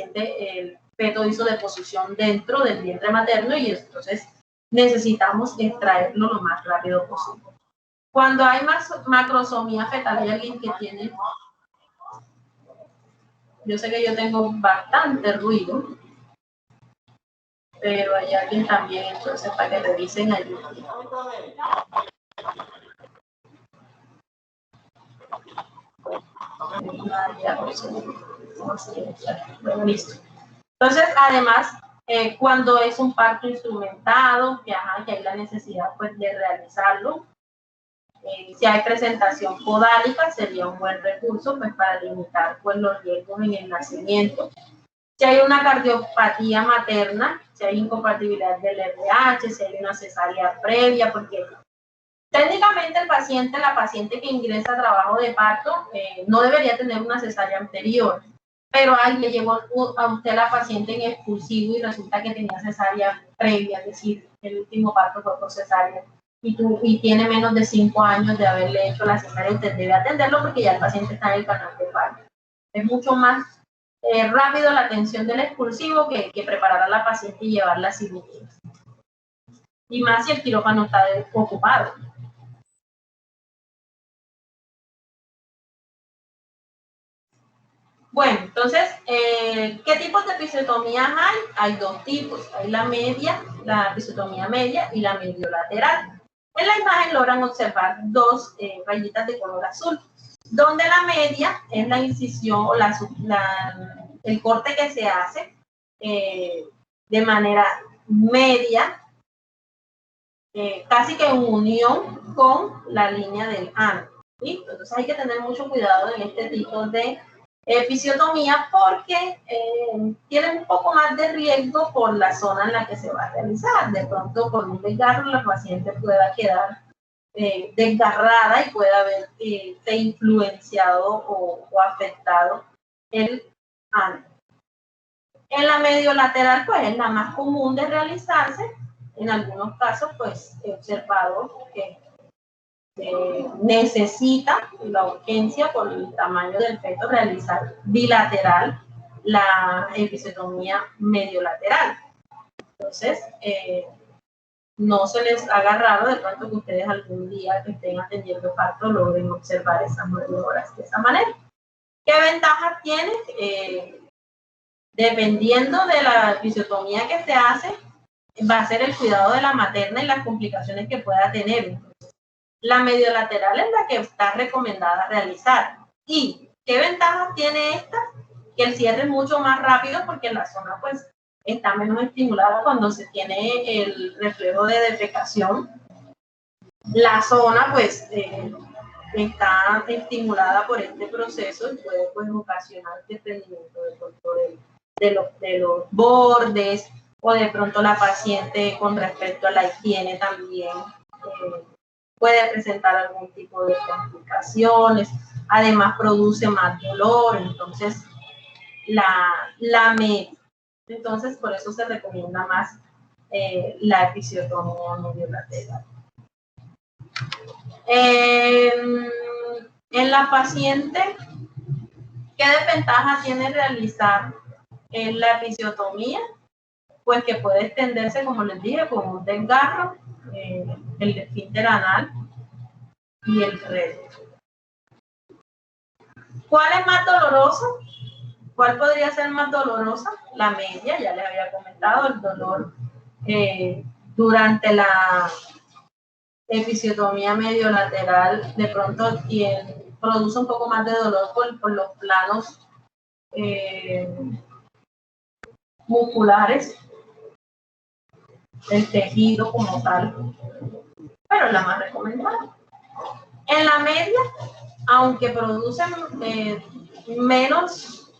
El feto hizo deposición dentro del vientre materno y entonces necesitamos extraerlo lo más rápido posible. Cuando hay macrosomía fetal, hay alguien que tiene... Yo sé que yo tengo bastante ruido, pero hay alguien también, entonces para que revisen allí. Bueno, listo. Entonces, además, cuando es un parto instrumentado, que hay la necesidad pues, de realizarlo, si hay presentación podálica, sería un buen recurso pues, para limitar pues, los riesgos en el nacimiento. Si hay una cardiopatía materna, si hay incompatibilidad del RH, si hay una cesárea previa, porque técnicamente la paciente que ingresa a trabajo de parto no debería tener una cesárea anterior, pero ahí le llegó a usted la paciente en expulsivo y resulta que tenía cesárea previa, es decir, el último parto fue por cesárea. Y tiene menos de 5 años de haberle hecho la cesárea, usted debe atenderlo porque ya el paciente está en el canal de parto. Es mucho más rápido la atención del expulsivo que preparar a la paciente y llevarla a cirugía. Y más si el quirófano está ocupado. Bueno, entonces, ¿qué tipos de episiotomías hay? Hay dos tipos. Hay la media, la episiotomía media y la mediolateral. En la imagen logran observar dos rayitas de color azul, donde la media es la incisión o el corte que se hace de manera media, casi que en unión con la línea del ano. ¿Listo? Entonces hay que tener mucho cuidado en este tipo de episiotomía porque tienen un poco más de riesgo por la zona en la que se va a realizar. De pronto por un desgarro la paciente pueda quedar desgarrada y pueda haberse influenciado o afectado el ano. En la mediolateral pues es la más común de realizarse. En algunos casos pues he observado que necesita la urgencia por el tamaño del feto realizar bilateral la episiotomía mediolateral. Entonces, no se les haga raro de pronto que ustedes algún día que estén atendiendo parto logren observar esas maniobras de esa manera. ¿Qué ventajas tiene? Dependiendo de la episiotomía que se hace, va a ser el cuidado de la materna y las complicaciones que pueda tener. La mediolateral es la que está recomendada realizar. ¿Y qué ventajas tiene esta? Que el cierre es mucho más rápido porque la zona pues está menos estimulada cuando se tiene el reflejo de defecación. La zona pues está estimulada por este proceso y puede pues ocasionar desprendimiento de los bordes, o de pronto la paciente con respecto a la higiene también puede presentar algún tipo de complicaciones. Además produce más dolor, entonces la media. Entonces por eso se recomienda más la episiotomía mediolateral. En la paciente, ¿qué desventaja tiene realizar la episiotomía? Pues que puede extenderse, como les dije, con un desgarro, el esfínter anal y el recto. ¿Cuál es más doloroso? ¿Cuál podría ser más dolorosa? La media, ya les había comentado, el dolor durante la episiotomía mediolateral de pronto produce un poco más de dolor por los planos musculares, el tejido como tal, pero es la más recomendada. En la media, aunque producen menos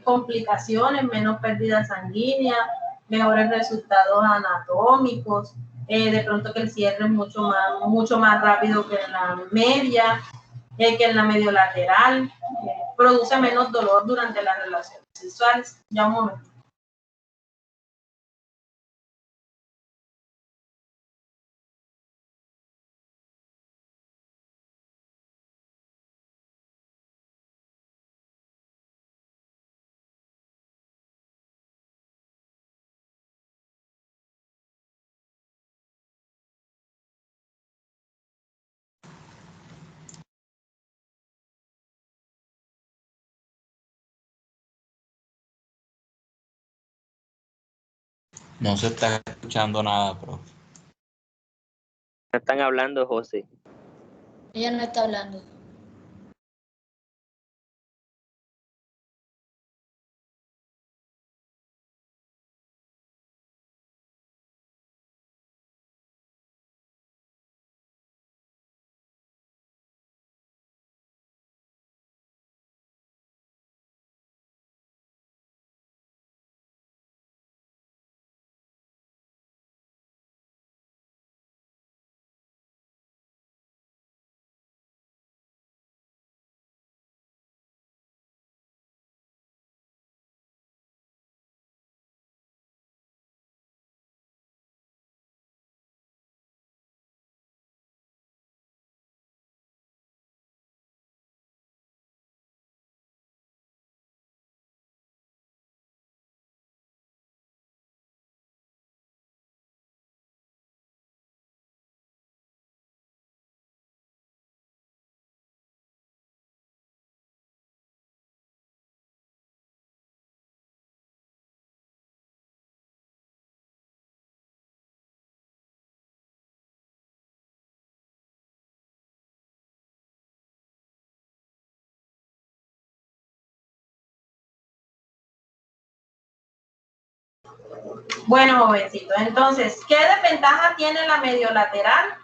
complicaciones, menos pérdidas sanguíneas, mejores resultados anatómicos, de pronto que el cierre es mucho más rápido que en la media, que en la mediolateral, produce menos dolor durante las relaciones sexuales. Ya un momento. No se está escuchando nada, profe. No están hablando, José. Ella no está hablando. Bueno, jovencitos, entonces, ¿qué desventaja tiene la mediolateral?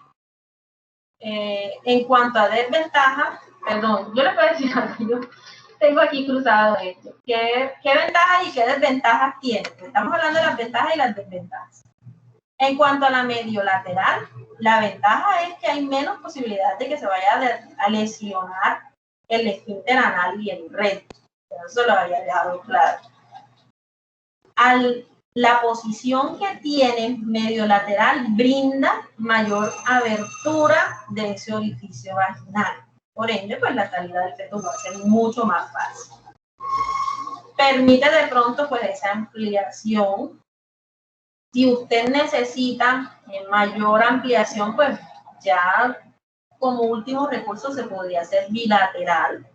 En cuanto a desventaja, perdón, yo les puedo decir algo, yo tengo aquí cruzado esto. ¿Qué ventajas y qué desventajas tiene? Estamos hablando de las ventajas y las desventajas. En cuanto a la mediolateral, la ventaja es que hay menos posibilidad de que se vaya a lesionar el esfínter anal y el recto. Eso lo había dejado claro. La posición que tiene mediolateral brinda mayor abertura de ese orificio vaginal. Por ende, pues la salida del feto va a ser mucho más fácil. Permite de pronto pues esa ampliación. Si usted necesita mayor ampliación, pues ya como último recurso se podría hacer bilateral.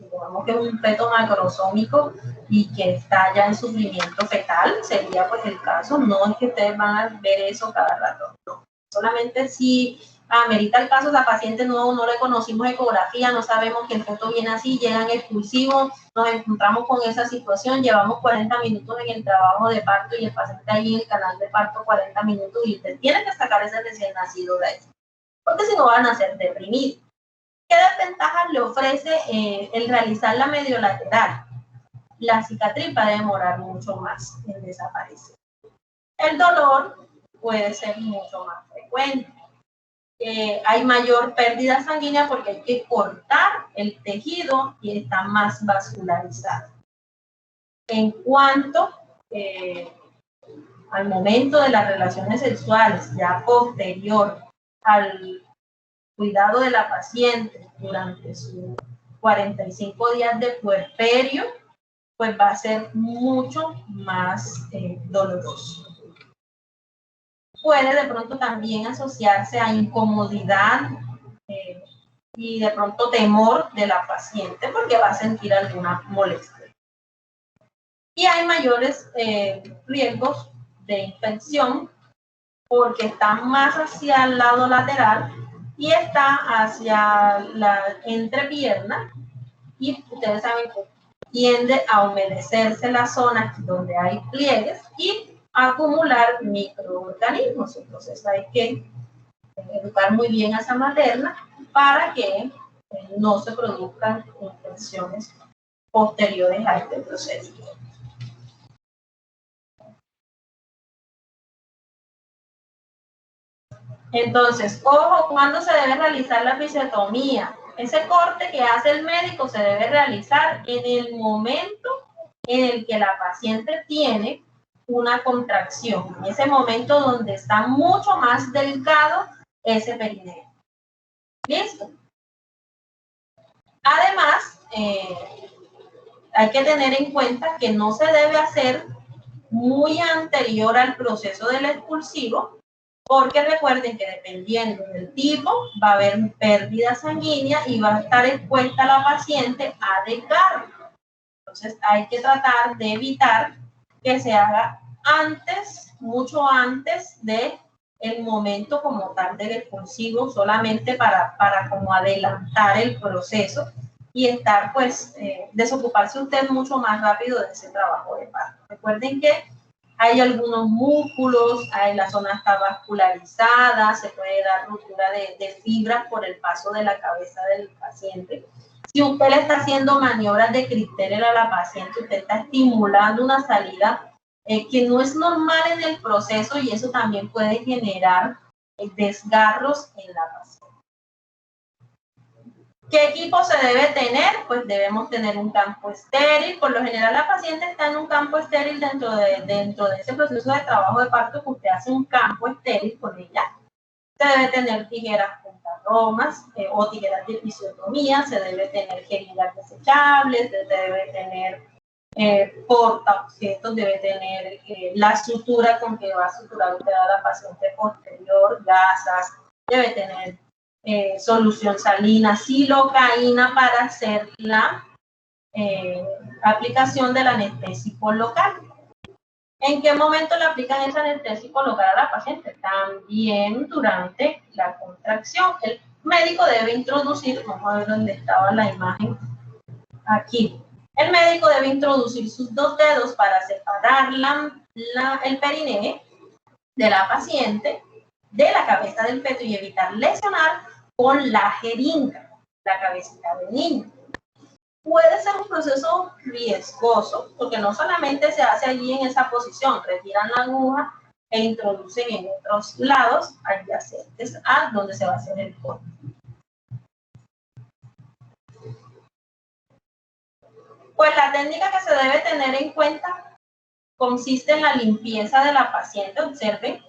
Digamos que es un feto macrosómico y que está ya en sufrimiento fetal, sería pues el caso. No es que ustedes van a ver eso cada rato, no. Solamente si amerita el caso, la paciente no le conocimos ecografía, no sabemos que el feto viene así, llegan expulsivos, nos encontramos con esa situación, llevamos 40 minutos en el trabajo de parto y el paciente ahí en el canal de parto 40 minutos y usted tiene que sacar ese recién nacido de ahí, porque si no van a ser deprimidos. ¿Qué desventajas le ofrece el realizar la mediolateral? La cicatriz va a demorar mucho más en desaparecer. El dolor puede ser mucho más frecuente. Hay mayor pérdida sanguínea porque hay que cortar el tejido y está más vascularizado. En cuanto al momento de las relaciones sexuales, ya posterior al cuidado de la paciente durante sus 45 días de puerperio, pues va a ser mucho más doloroso. Puede de pronto también asociarse a incomodidad y de pronto temor de la paciente porque va a sentir alguna molestia. Y hay mayores riesgos de infección porque está más hacia el lado lateral y está hacia la entrepierna y ustedes saben que tiende a humedecerse la zona donde hay pliegues y acumular microorganismos. Entonces hay que educar muy bien a esa materna para que no se produzcan infecciones posteriores a este procedimiento. Entonces, ojo, ¿cuándo se debe realizar la episiotomía? Ese corte que hace el médico se debe realizar en el momento en el que la paciente tiene una contracción, en ese momento donde está mucho más delgado ese perineo. ¿Listo? Además, hay que tener en cuenta que no se debe hacer muy anterior al proceso del expulsivo, porque recuerden que dependiendo del tipo, va a haber pérdida sanguínea y va a estar expuesta la paciente a desgarro. Entonces, hay que tratar de evitar que se haga antes, mucho antes de el momento como tal del expulsivo, solamente para como adelantar el proceso y estar, pues, desocuparse usted mucho más rápido de ese trabajo de parto. Recuerden que hay algunos músculos, la zona está vascularizada, se puede dar ruptura de fibras por el paso de la cabeza del paciente. Si usted le está haciendo maniobras de Christeller a la paciente, usted está estimulando una salida que no es normal en el proceso y eso también puede generar desgarros en la paciente. ¿Qué equipo se debe tener? Pues debemos tener un campo estéril. Por lo general la paciente está en un campo estéril dentro de ese proceso de trabajo de parto que usted hace un campo estéril con ella. Se debe tener tijeras puntaromas o tijeras de episiotomía, se debe tener jeringas desechables, se debe tener portaobjetos, debe tener la sutura con que va a suturar usted a la paciente posterior, gasas, debe tener solución salina, silocaína para hacer la aplicación del anestésico local. ¿En qué momento le aplican ese anestésico local a la paciente? También durante la contracción. El médico debe introducir, vamos a ver dónde estaba la imagen, aquí. El médico debe introducir sus dos dedos para separar el perineo de la paciente de la cabeza del feto y evitar lesionar con la jeringa la cabecita del niño. Puede ser un proceso riesgoso porque no solamente se hace allí en esa posición, retiran la aguja e introducen en otros lados adyacentes a donde se va a hacer el corte. Pues la técnica que se debe tener en cuenta consiste en la limpieza de la paciente. Observen,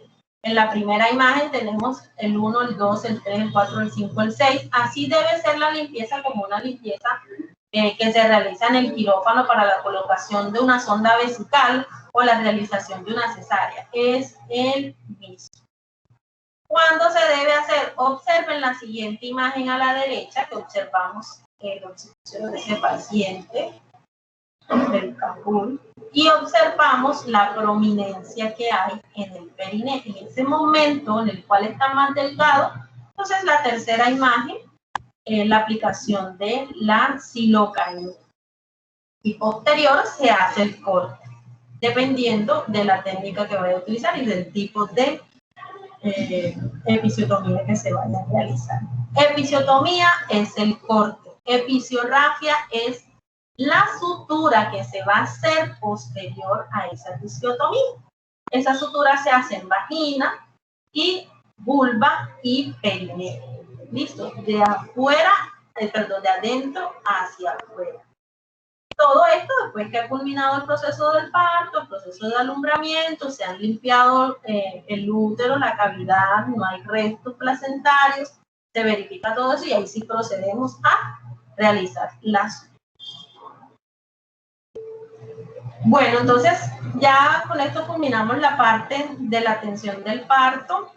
en la primera imagen tenemos el 1, el 2, el 3, el 4, el 5, el 6. Así debe ser la limpieza como una limpieza que se realiza en el quirófano para la colocación de una sonda vesical o la realización de una cesárea. Es el mismo. ¿Cuándo se debe hacer? Observen la siguiente imagen a la derecha, que observamos la observación de ese paciente del Kabul, y observamos la prominencia que hay en el perineo. En ese momento en el cual está más delgado, Entonces, la tercera imagen es la aplicación de la silocaína. Y posterior se hace el corte, dependiendo de la técnica que vaya a utilizar y del tipo de episiotomía que se vaya a realizar. Episiotomía es el corte. Episiorragia es la sutura que se va a hacer posterior a esa episiotomía. Esa sutura se hace en vagina y vulva y perineo. ¿Listo? De afuera, de adentro hacia afuera. Todo esto después que ha culminado el proceso del parto, el proceso de alumbramiento, se han limpiado el útero, la cavidad, no hay restos placentarios, se verifica todo eso y ahí sí procedemos a realizar las. Bueno, entonces ya con esto culminamos la parte de la atención del parto.